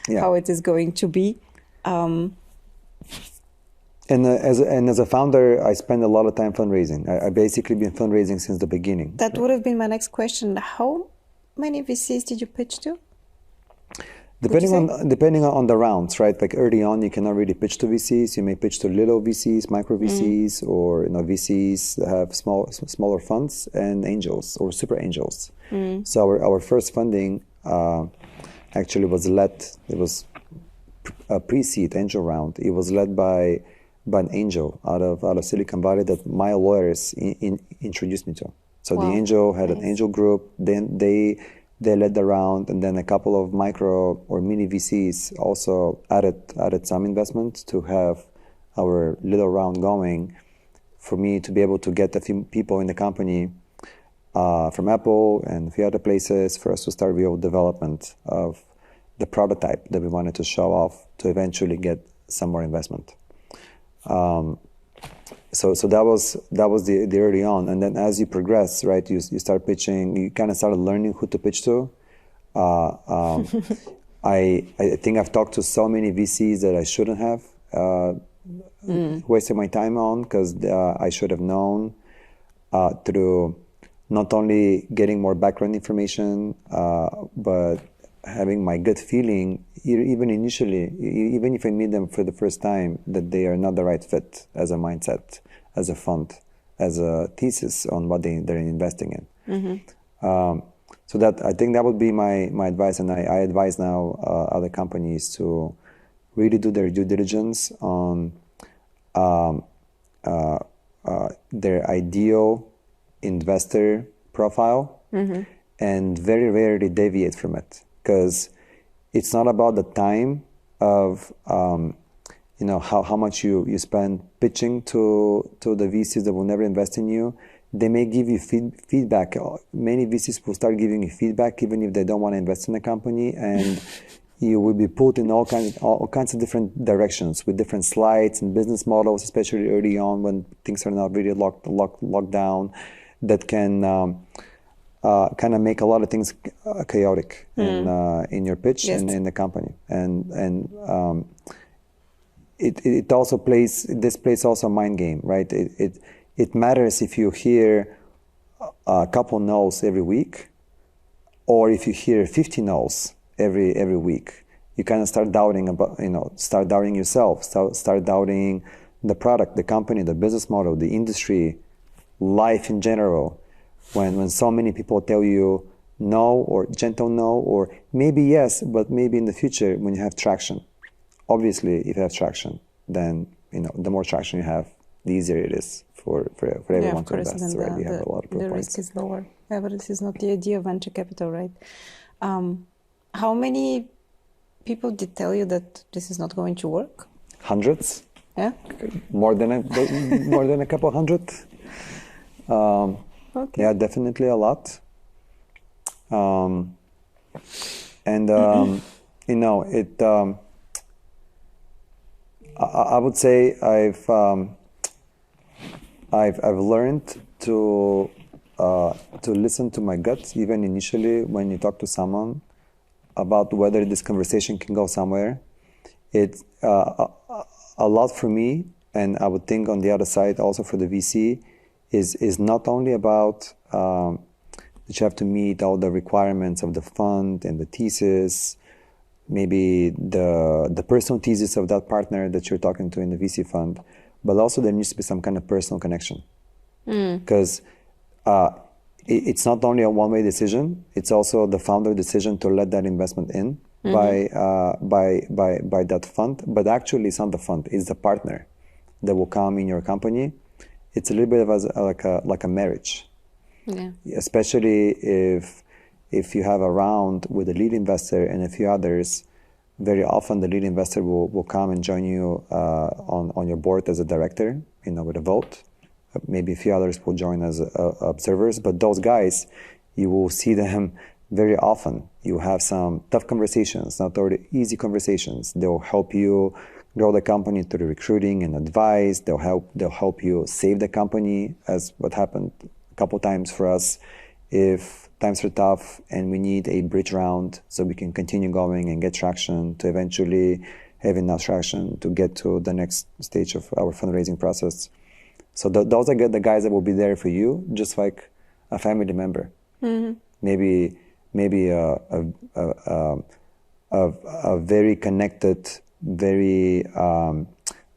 how it is going to be. And as a founder, I spend a lot of time fundraising. I basically been fundraising since the beginning. That would have been my next question. How many VCs did you pitch to? Depending on the rounds, right? Like early on, you cannot really pitch to VCs. You may pitch to little VCs, micro VCs, or VCs that have smaller funds, and angels or super angels. So our first funding actually was led. It was a pre-seed angel round. It was led by an angel out of Silicon Valley that my lawyers introduced me to. So the angel had an angel group. Then they led the round, and then a couple of micro or mini VCs also added some investment to have our little round going, for me to be able to get a few people in the company from Apple and a few other places for us to start real development of the prototype that we wanted to show off to eventually get some more investment. So that was the early on, and then as you progress, right, you start pitching. You kind of started learning who to pitch to. I think I've talked to so many VCs that I shouldn't have wasted my time on, because I should have known through not only getting more background information, but having my gut feeling, even initially, even if I meet them for the first time, that they are not the right fit as a mindset, as a fund, as a thesis on what they're investing in. So that, I think that would be my advice, and I advise now other companies to really do their due diligence on their ideal investor profile and very rarely deviate from it, because it's not about the time of how much you spend pitching to the VCs that will never invest in you. They may give you feedback. Many VCs will start giving you feedback even if they don't want to invest in the company, and you will be pulled in all kinds of different directions with different slides and business models, especially early on when things are not really locked down, that can kind of make a lot of things chaotic in your pitch and in the company. And it also plays also a mind game, right? It matters if you hear a couple no's every week, or if you hear 50 no's every week. You kind of start doubting start doubting yourself, start doubting the product, the company, the business model, the industry, life in general. When so many people tell you no, or gentle no, or maybe yes, but maybe in the future when you have traction. Obviously, if you have traction, then the more traction you have, the easier it is for everyone to invest. Right? You have a lot of proof points. The risk is lower. Yeah, but this is not the idea of venture capital, right? How many people did tell you that this is not going to work? Hundreds. Yeah. More than a couple hundred. Okay. Yeah, definitely a lot. I would say I've learned to listen to my gut, even initially when you talk to someone about whether this conversation can go somewhere. It's a lot for me, and I would think on the other side also for the VC, is not only about that you have to meet all the requirements of the fund and the thesis, maybe the personal thesis of that partner that you're talking to in the VC fund, but also there needs to be some kind of personal connection. Because it's not only a one-way decision, it's also the founder decision to let that investment in by that fund. But actually it's not the fund, it's the partner that will come in your company. It's a little bit of like a marriage. Yeah. Especially if you have a round with a lead investor and a few others, very often the lead investor will come and join you on your board as a director, with a vote. Maybe a few others will join as observers, but those guys, you will see them very often. You have some tough conversations, not already easy conversations. They'll help you grow the company through recruiting and advice. They'll help you save the company, as what happened a couple times for us. If times are tough and we need a bridge round so we can continue going and get traction to eventually have enough traction to get to the next stage of our fundraising process. So those are the guys that will be there for you, just like a family member. Maybe a very connected,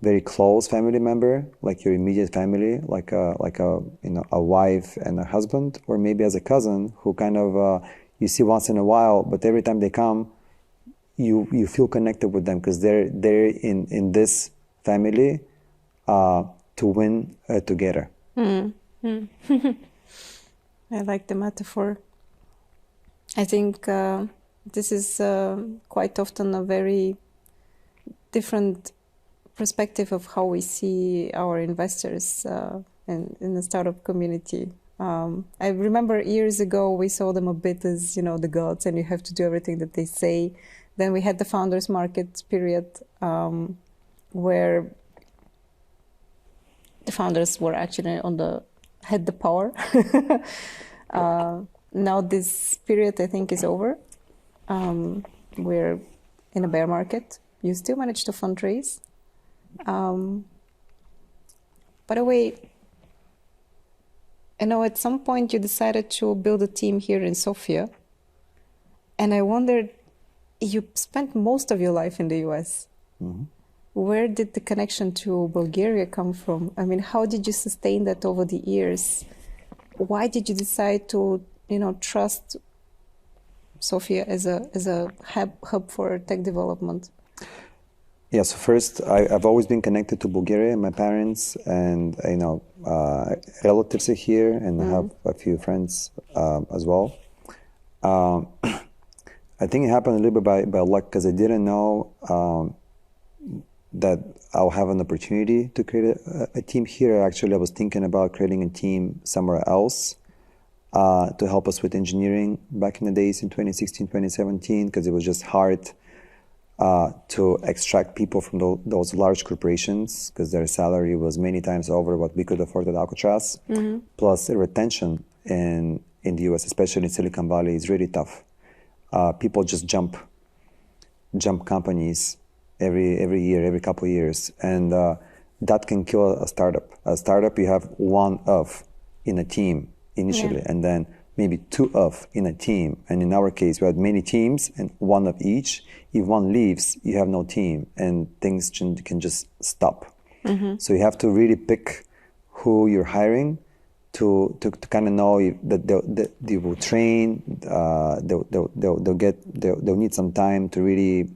very close family member, like your immediate family, like a wife and a husband, or maybe as a cousin who kind of you see once in a while, but every time they come, you feel connected with them because they're in this family to win together. I like the metaphor. I think this is quite often a very different perspective of how we see our investors in the startup community. I remember years ago we saw them a bit as the gods, and you have to do everything that they say. Then we had the founders market period where the founders were actually had the power. Now this period I think is over. We're in a bear market. You still manage to fundraise. By the way, at some point you decided to build a team here in Sofia, and I wondered, you spent most of your life in the US. Where did the connection to Bulgaria come from? I mean, how did you sustain that over the years? Why did you decide to, trust Sofia as a hub for tech development? Yeah, so first, I've always been connected to Bulgaria. My parents and relatives are here, and I have a few friends as well. Um, I think it happened a little bit by luck because I didn't know that I'll have an opportunity to create a team here. Actually, I was thinking about creating a team somewhere else to help us with engineering back in the days in 2016, 2017, because it was just hard to extract people from those large corporations because their salary was many times over what we could afford at Alcatraz. Plus, the retention in the US, especially in Silicon Valley, is really tough. People just jump companies every year, every couple of years, and that can kill a startup. A startup, you have one of in a team initially, and then maybe two of in a team. And in our case, we had many teams and one of each. If one leaves, you have no team, and things can just stop. So you have to really pick who you're hiring to kind of know that they will train. They'll need some time to really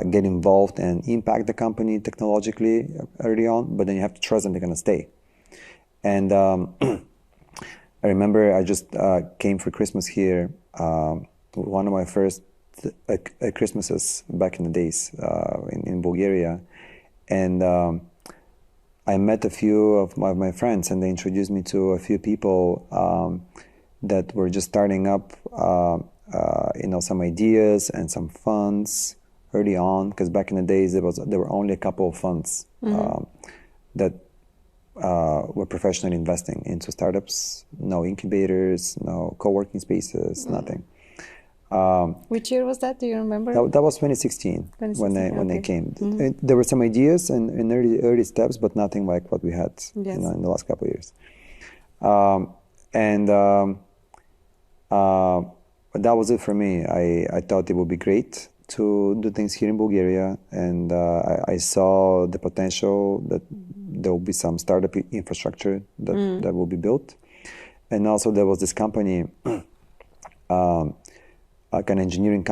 get involved and impact the company technologically early on. But then you have to trust them they're going to stay. And I remember I just came for Christmas here. One of my first Christmases back in the days in Bulgaria, and I met a few of my friends, and they introduced me to a few people that were just starting up, some ideas and some funds early on. Because back in the days, there were only a couple of funds that were professionally investing into startups. No incubators, no co-working spaces, nothing. Which year was that? Do you remember? That was 2016 when they came. There were some ideas and early steps, but nothing like what we had in the last couple of years. That was it for me. I thought it would be great to do things here in Bulgaria, and I saw the potential that there will be some startup infrastructure that will be built. And also there was this company, like an engineering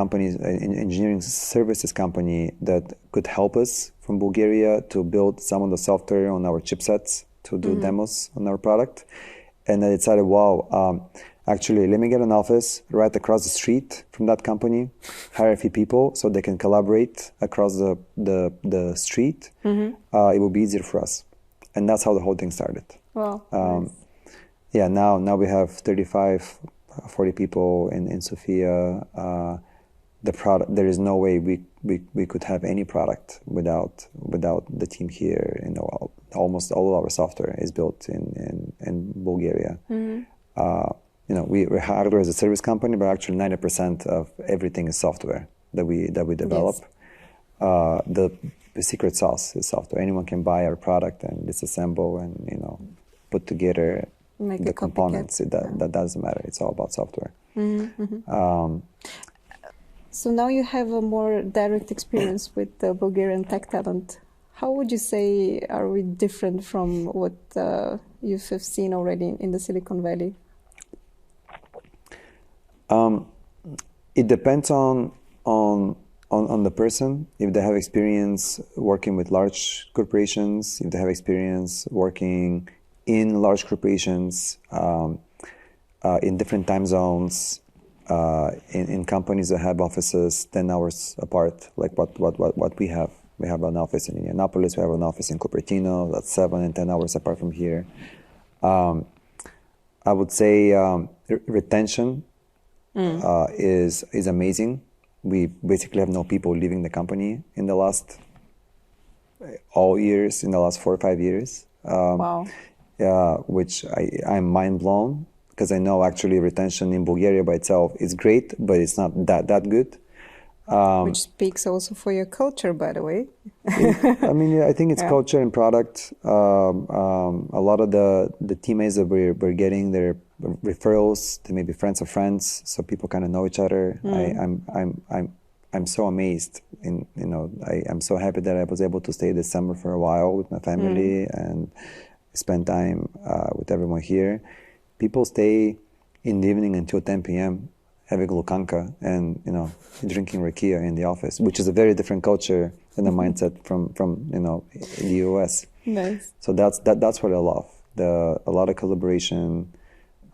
services company that could help us from Bulgaria to build some of the software on our chipsets to do demos on our product. And I decided, actually, let me get an office right across the street from that company, hire a few people so they can collaborate across the street. It will be easier for us. And that's how the whole thing started. Wow. Nice. Yeah, now we have 35, 40 people in Sofia. The product, there is no way we could have any product without the team here. Almost all of our software is built in Bulgaria. We're hardware as a service company, but actually 90% of everything is software that we develop. Yes. The secret sauce is software. Anyone can buy our product and disassemble and put together the components. That doesn't matter. It's all about software. So now you have a more direct experience with the Bulgarian tech talent. How would you say are we different from what you have seen already in the Silicon Valley? It depends on the person. If they have experience working with large corporations, if they have experience working in large corporations, in different time zones, in companies that have offices 10 hours apart, like what we have. We have an office in Indianapolis, we have an office in Cupertino, that's 7 and 10 hours apart from here. I would say retention is amazing. We basically have no people leaving the company in the last 4 or 5 years. Wow. Which I'm mind blown because I know actually retention in Bulgaria by itself is great, but it's not that good. Which speaks also for your culture, by the way. I think it's culture and product. A lot of the teammates that we're getting, they're referrals. They may be friends of friends, so people kind of know each other. I'm so amazed. I'm so happy that I was able to stay this summer for a while with my family and spend time with everyone here. People stay in the evening until 10 p.m. having glucanka and drinking rakia in the office, which is a very different culture and a mindset from in the US. Nice. So that's what I love. A lot of collaboration.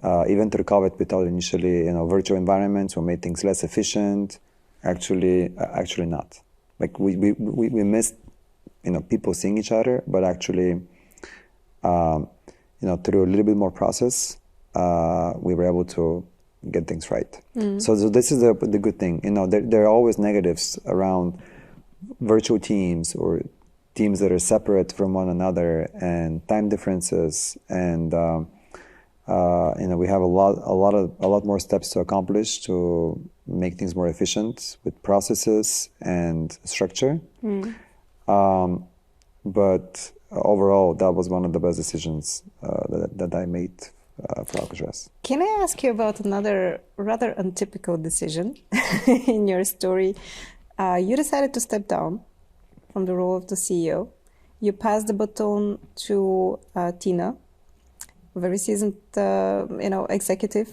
Even through COVID, we thought initially virtual environments will make things less efficient. Actually not. Like we missed people seeing each other, but actually through a little bit more process, we were able to get things right. So this is the good thing. There are always negatives around virtual teams or teams that are separate from one another, and time differences, and we have a lot more steps to accomplish to make things more efficient with processes and structure. But overall, that was one of the best decisions that I made for Alcatraz. Can I ask you about another rather untypical decision in your story? You decided to step down from the role of the CEO. You passed the baton to Tina, a very seasoned, executive.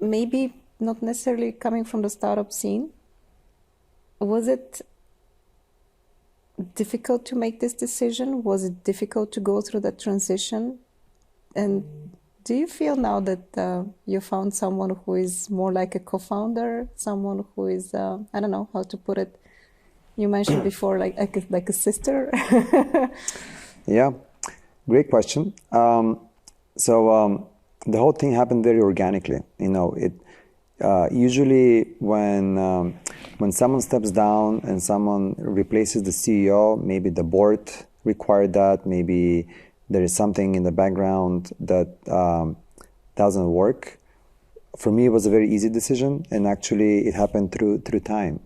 Maybe not necessarily coming from the startup scene. Was it difficult to make this decision? Was it difficult to go through that transition? And do you feel now that you found someone who is more like a co-founder, someone who is, I don't know how to put it, you mentioned before, like a sister? Yeah, great question. So the whole thing happened very organically. Usually when someone steps down and someone replaces the CEO, maybe the board required that, maybe there is something in the background that doesn't work. For me, it was a very easy decision, and actually it happened through time.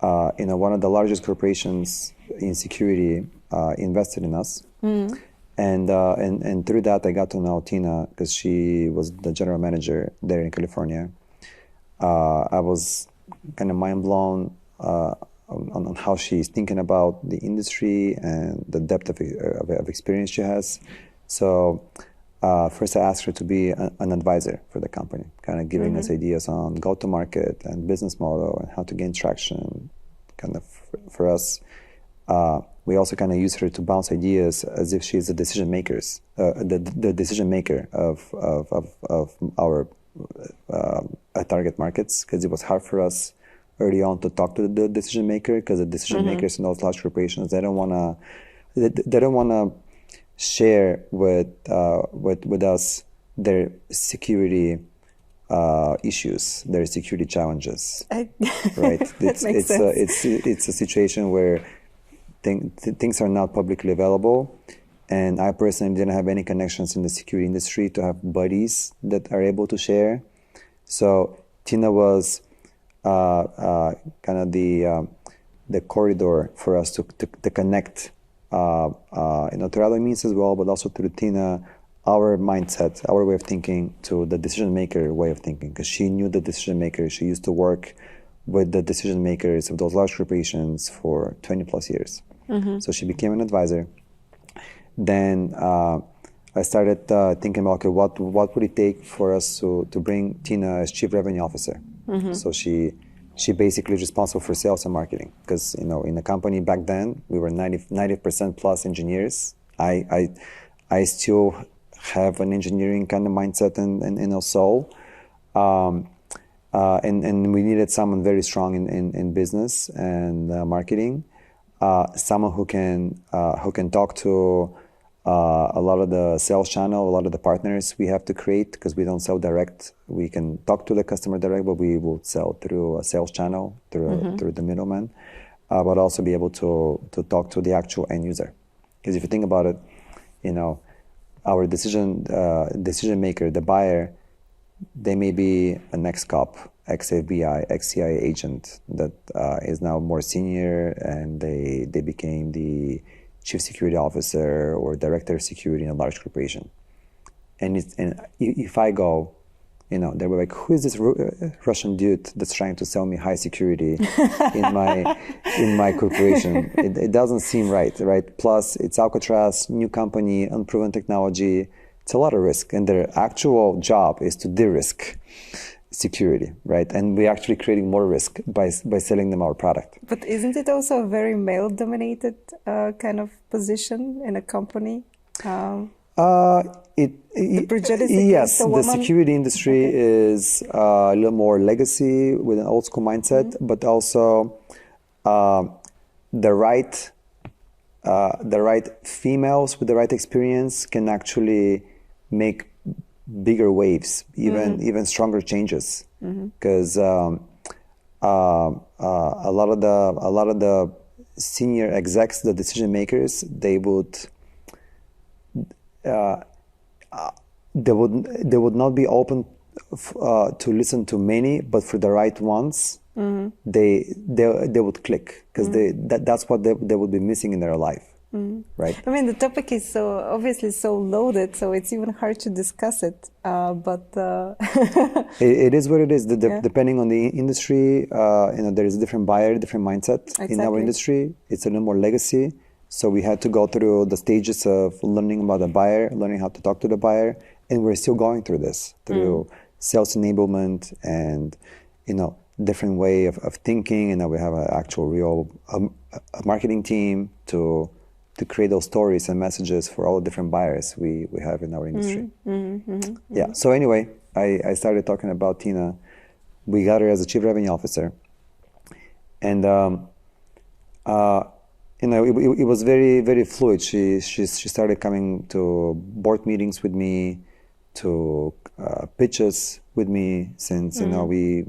One of the largest corporations in security invested in us. And through that, I got to know Tina because she was the general manager there in California. I was kind of mind blown on how she's thinking about the industry and the depth of experience she has. So first I asked her to be an advisor for the company, kind of giving us ideas on go-to-market and business model and how to gain traction. Kind of for us, we also kind of use her to bounce ideas as if she's the decision makers, the decision maker of our target markets, because it was hard for us early on to talk to the decision maker, because the decision makers in those large corporations, they don't want to share with us their security issues, their security challenges. Right? It's a situation where things are not publicly available, and I personally didn't have any connections in the security industry to have buddies that are able to share. So Tina was kind of the corridor for us to connect, through other means as well, but also through Tina, our mindset, our way of thinking to the decision maker way of thinking, because she knew the decision maker. She used to work with the decision makers of those large corporations for 20 plus years. So she became an advisor. Then I started thinking about, okay, what would it take for us to bring Tina as chief revenue officer? So she basically is responsible for sales and marketing, because in the company back then we were 90% plus engineers. I still have an engineering kind of mindset and soul, and we needed someone very strong in business and marketing, someone who can talk to a lot of the sales channel, a lot of the partners we have to create, because we don't sell direct. We can talk to the customer direct, but we will sell through a sales channel, through the middleman, but also be able to talk to the actual end user. Because if you think about it, our decision maker, the buyer, they may be an ex-cop, ex-FBI, ex-CIA agent that is now more senior, and they became the chief security officer or director of security in a large corporation. And if I go, they were like, who is this Russian dude that's trying to sell me high security in my corporation? It doesn't seem right? Plus, it's Alcatraz, new company, unproven technology. it's a lot of risk, and their actual job is to de-risk security, right? And we're actually creating more risk by selling them our product. But isn't it also a very male-dominated kind of position in a company? The prejudice yes, against a woman? the security industry is a little more legacy with an old school mindset, but also the right females with the right experience can actually make bigger waves, even stronger changes, because a lot of the senior execs, the decision makers, they would not be open to listen to many, but for the right ones, they would click, because that's what they would be missing in their life. Right. I mean, the topic is obviously so loaded, so it's even hard to discuss it. But it is what it is. Depending on the industry, there is a different buyer, different mindset. Exactly. In our industry, it's a little more legacy. So we had to go through the stages of learning about the buyer, learning how to talk to the buyer, and we're still going through this through sales enablement and different way of thinking. And now we have an actual real marketing team to create those stories and messages for all the different buyers we have in our industry. Yeah. So anyway, I started talking about Tina. We got her as a chief revenue officer, and it was very, very fluid. She started coming to board meetings with me, to pitches with me, since we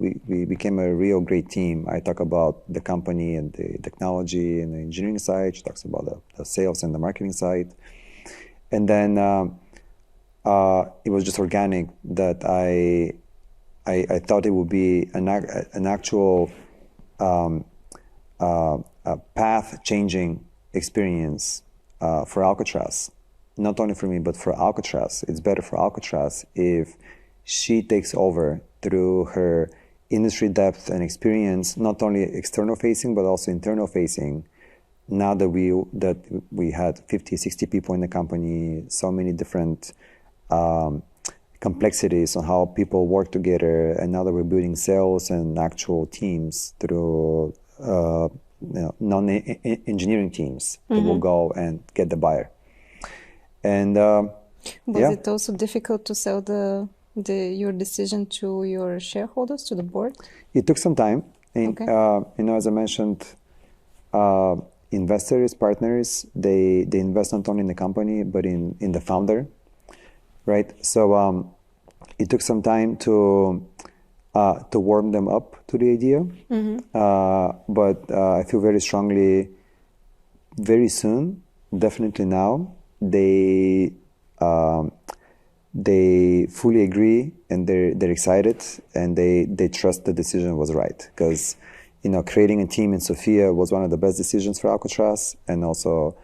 became a real great team. I talk about the company and the technology and the engineering side. She talks about the sales and the marketing side. And then it was just organic that I thought it would be an actual path-changing experience for Alcatraz. Not only for me, but for Alcatraz. It's better for Alcatraz if she takes over through her industry depth and experience, not only external facing, but also internal facing. Now that we had 50, 60 people in the company, so many different complexities on how people work together, and now that we're building sales and actual teams through non-engineering teams that will go and get the buyer. And was it also difficult to sell your decision to your shareholders, to the board? It took some time. And, as I mentioned, investors, partners, they invest not only in the company, but in the founder, right? So it took some time to warm them up to the idea. But I feel very strongly, very soon, definitely now, they fully agree, and they're excited, and they trust the decision was right, because creating a team in Sofia was one of the best decisions for Alcatraz, and also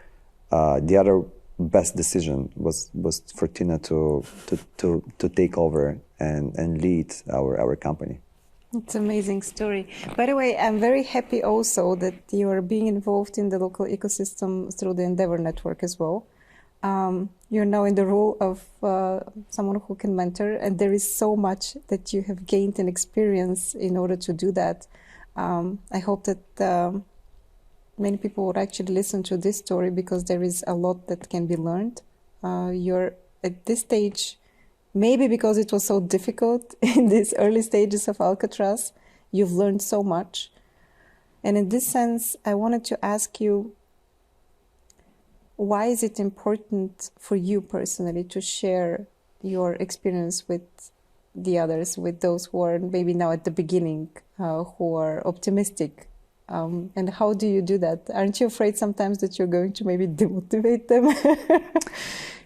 the other best decision was for Tina to take over and lead our company. It's an amazing story. By the way, I'm very happy also that you are being involved in the local ecosystem through the Endeavor network as well. You're now in the role of someone who can mentor, and there is so much that you have gained in experience in order to do that. I hope that many people would actually listen to this story, because there is a lot that can be learned. You're at this stage, maybe because it was so difficult in these early stages of Alcatraz, you've learned so much. And in this sense, I wanted to ask you, why is it important for you personally to share your experience with the others, with those who are maybe now at the beginning, who are optimistic? And how do you do that? Aren't you afraid sometimes that you're going to maybe demotivate them?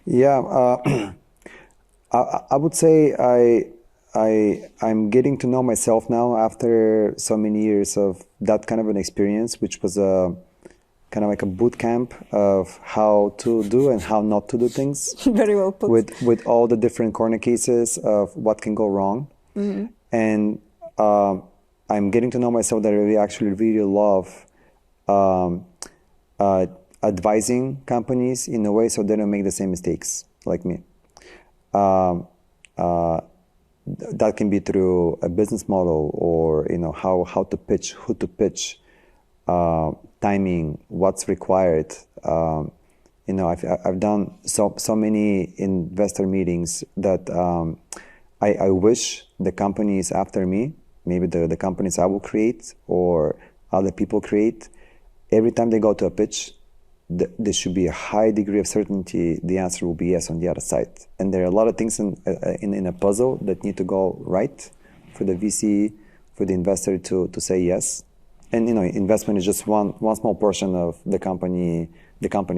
Yeah, I would say I'm getting to know myself now after so many years of that kind of an experience, which was kind of like a boot camp of how to do and how not to do things. Very well put. With all the different corner cases of what can go wrong. And I'm getting to know myself that I actually really love advising companies in a way so they don't make the same mistakes like me. um, uh, that can be through a business model, or how to pitch, who to pitch, timing, what's required. I've done so many investor meetings that I wish the companies after me, maybe the companies I will create or other people create, every time they go to a pitch, there should be a high degree of certainty the answer will be yes on the other side. And there are a lot of things in a puzzle that need to go right for the VC, for the investor to say yes. And investment is just one small portion of the company's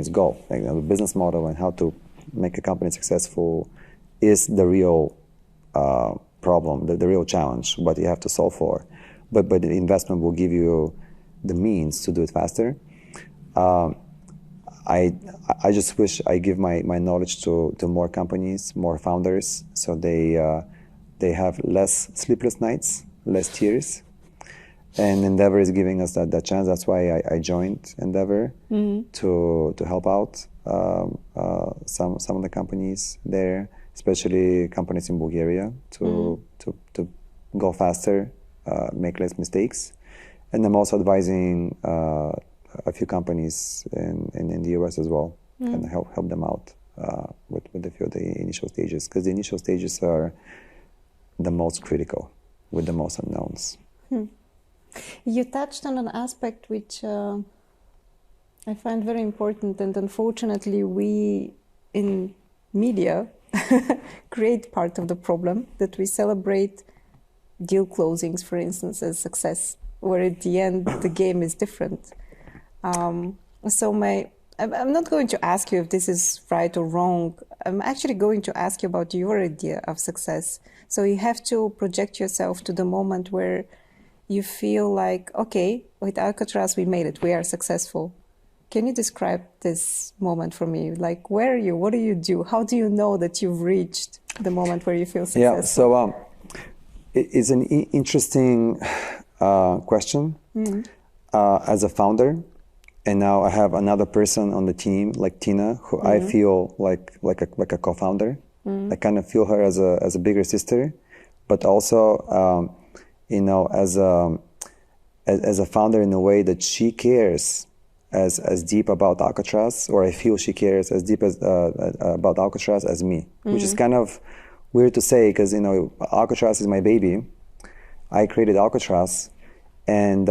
goal. Like, the business model and how to make a company successful is the real problem, the real challenge, what you have to solve for. But the investment will give you the means to do it faster. I just wish I give my knowledge to more companies, more founders, so they have less sleepless nights, less tears. And Endeavor is giving us that chance. That's why I joined Endeavor, to help out some of the companies there, especially companies in Bulgaria, to go faster, make less mistakes. And I'm also advising a few companies in the US as well, and help them out with a few of the initial stages, because the initial stages are the most critical with the most unknowns. You touched on an aspect which I find very important, and unfortunately we in media create part of the problem, that we celebrate deal closings, for instance, as success, where at the end the game is different. I'm not going to ask you if this is right or wrong. I'm actually going to ask you about your idea of success. So you have to project yourself to the moment where you feel like, okay, with Alcatraz we made it, we are successful. Can you describe this moment for me? Like, where are you? What do you do? How do you know that you've reached the moment where you feel successful? Yeah, so it's an interesting question. As a founder, and now I have another person on the team, like Tina, who I feel like a co-founder. I kind of feel her as a bigger sister, but also as a founder, in a way that she cares as deep about Alcatraz, or I feel she cares as deep as about Alcatraz as me, which is kind of weird to say, because Alcatraz is my baby. I created Alcatraz, and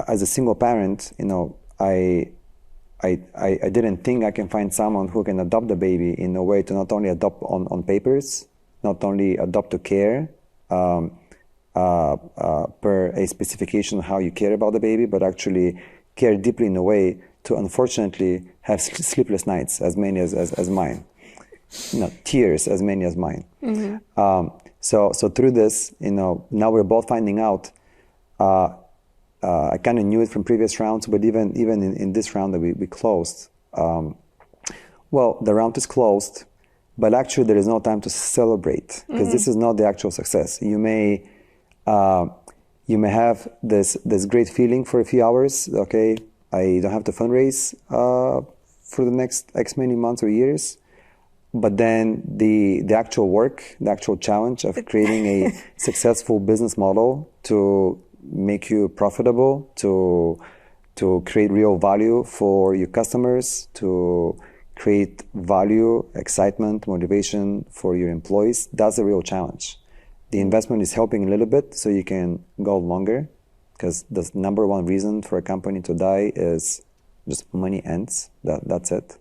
as a single parent, I didn't think I can find someone who can adopt the baby in a way to not only adopt on papers, not only adopt to care per a specification of how you care about the baby, but actually care deeply in a way to, unfortunately, have sleepless nights as many as mine. Tears as many as mine. So through this, now we're both finding out. I kind of knew it from previous rounds, but even in this round that we closed, the round is closed, but actually there is no time to celebrate, because this is not the actual success. You may have this great feeling for a few hours. Okay, I don't have to fundraise for the next X many months or years. But then the actual work, the actual challenge of creating a successful business model to make you profitable, to create real value for your customers, to create value, excitement, motivation for your employees, that's a real challenge. The investment is helping a little bit so you can go longer, because the number one reason for a company to die is just money ends. That's it.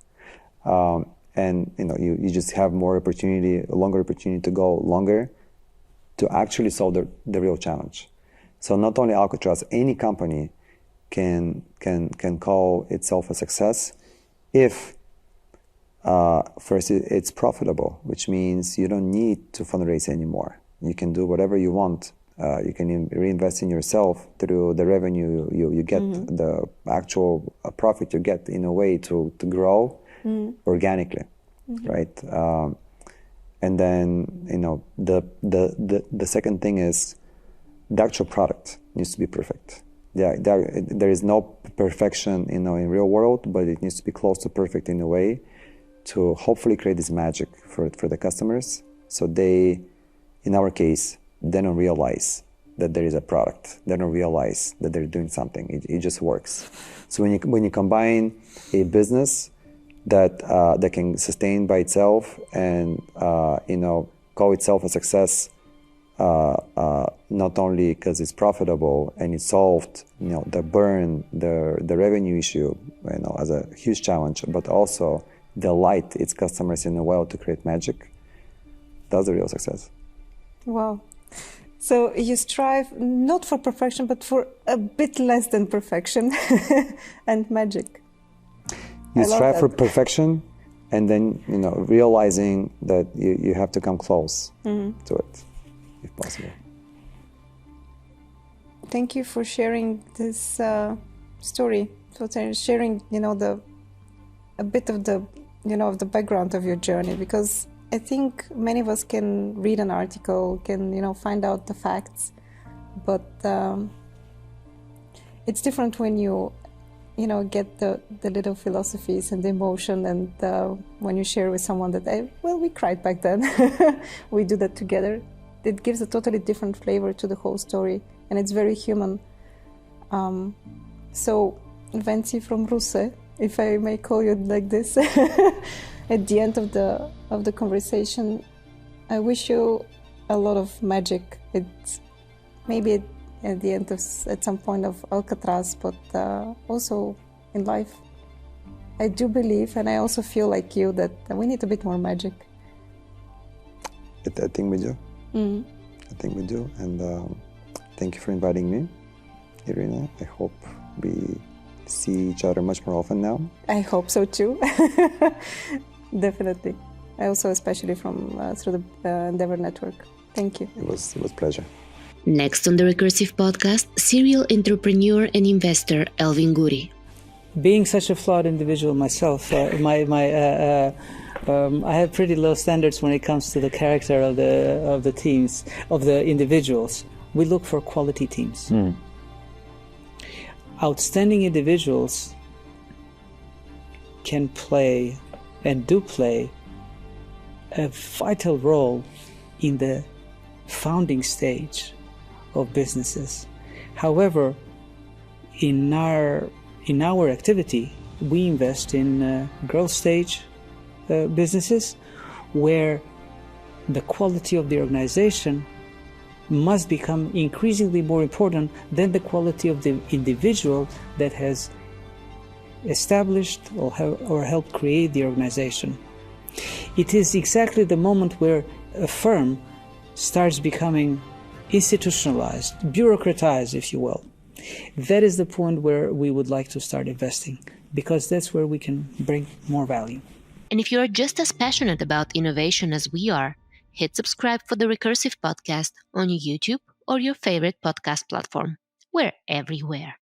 And you just have more opportunity, a longer opportunity to go longer to actually solve the real challenge. So not only Alcatraz, any company can call itself a success if first it's profitable, which means you don't need to fundraise anymore. You can do whatever you want. You can reinvest in yourself through the revenue you get, the actual profit you get, in a way to grow organically, right? And then the second thing is the actual product needs to be perfect. Yeah, there is no perfection in real world, but it needs to be close to perfect in a way to hopefully create this magic for the customers, so they, in our case, they don't realize that there is a product. They don't realize that they're doing something. It just works. So when you combine a business that can sustain by itself and call itself a success, not only because it's profitable and it solved the burn, the revenue issue, as a huge challenge, but also delight its customers in a way to create magic. That's the real success. Wow. So you strive not for perfection, but for a bit less than perfection and magic. You strive for perfection, and then realizing that you have to come close to it, if possible. Thank you for sharing this story. For sharing, a bit of the background of your journey, because I think many of us can read an article, can find out the facts, but it's different when you get the little philosophies and the emotion, and when you share with someone that we cried back then, we do that together. It gives a totally different flavor to the whole story, and it's very human. So, Venci from Russe, if I may call you like this. At the end of the conversation, I wish you a lot of magic. It's maybe at the end at some point of Alcatraz, but also in life. I do believe, and I also feel like you, that we need a bit more magic. I think we do. I think we do, and thank you for inviting me, Irina. I hope we see each other much more often now. I hope so too. Definitely. I also, especially from through the Endeavor Network. Thank you. It was a pleasure. Next on the Recursive podcast, serial entrepreneur and investor Elvin Guri. Being such a flawed individual myself, I have pretty low standards when it comes to the character of the teams, of the individuals. We look for quality teams. Outstanding individuals can play and do play a vital role in the founding stage of businesses. However, in our activity, we invest in growth stage businesses where the quality of the organization must become increasingly more important than the quality of the individual that has established or helped create the organization. It is exactly the moment where a firm starts becoming institutionalized, bureaucratized, if you will. That is the point where we would like to start investing, because that's where we can bring more value. And if you are just as passionate about innovation as we are, hit subscribe for the Recursive podcast on YouTube or your favorite podcast platform. We're everywhere.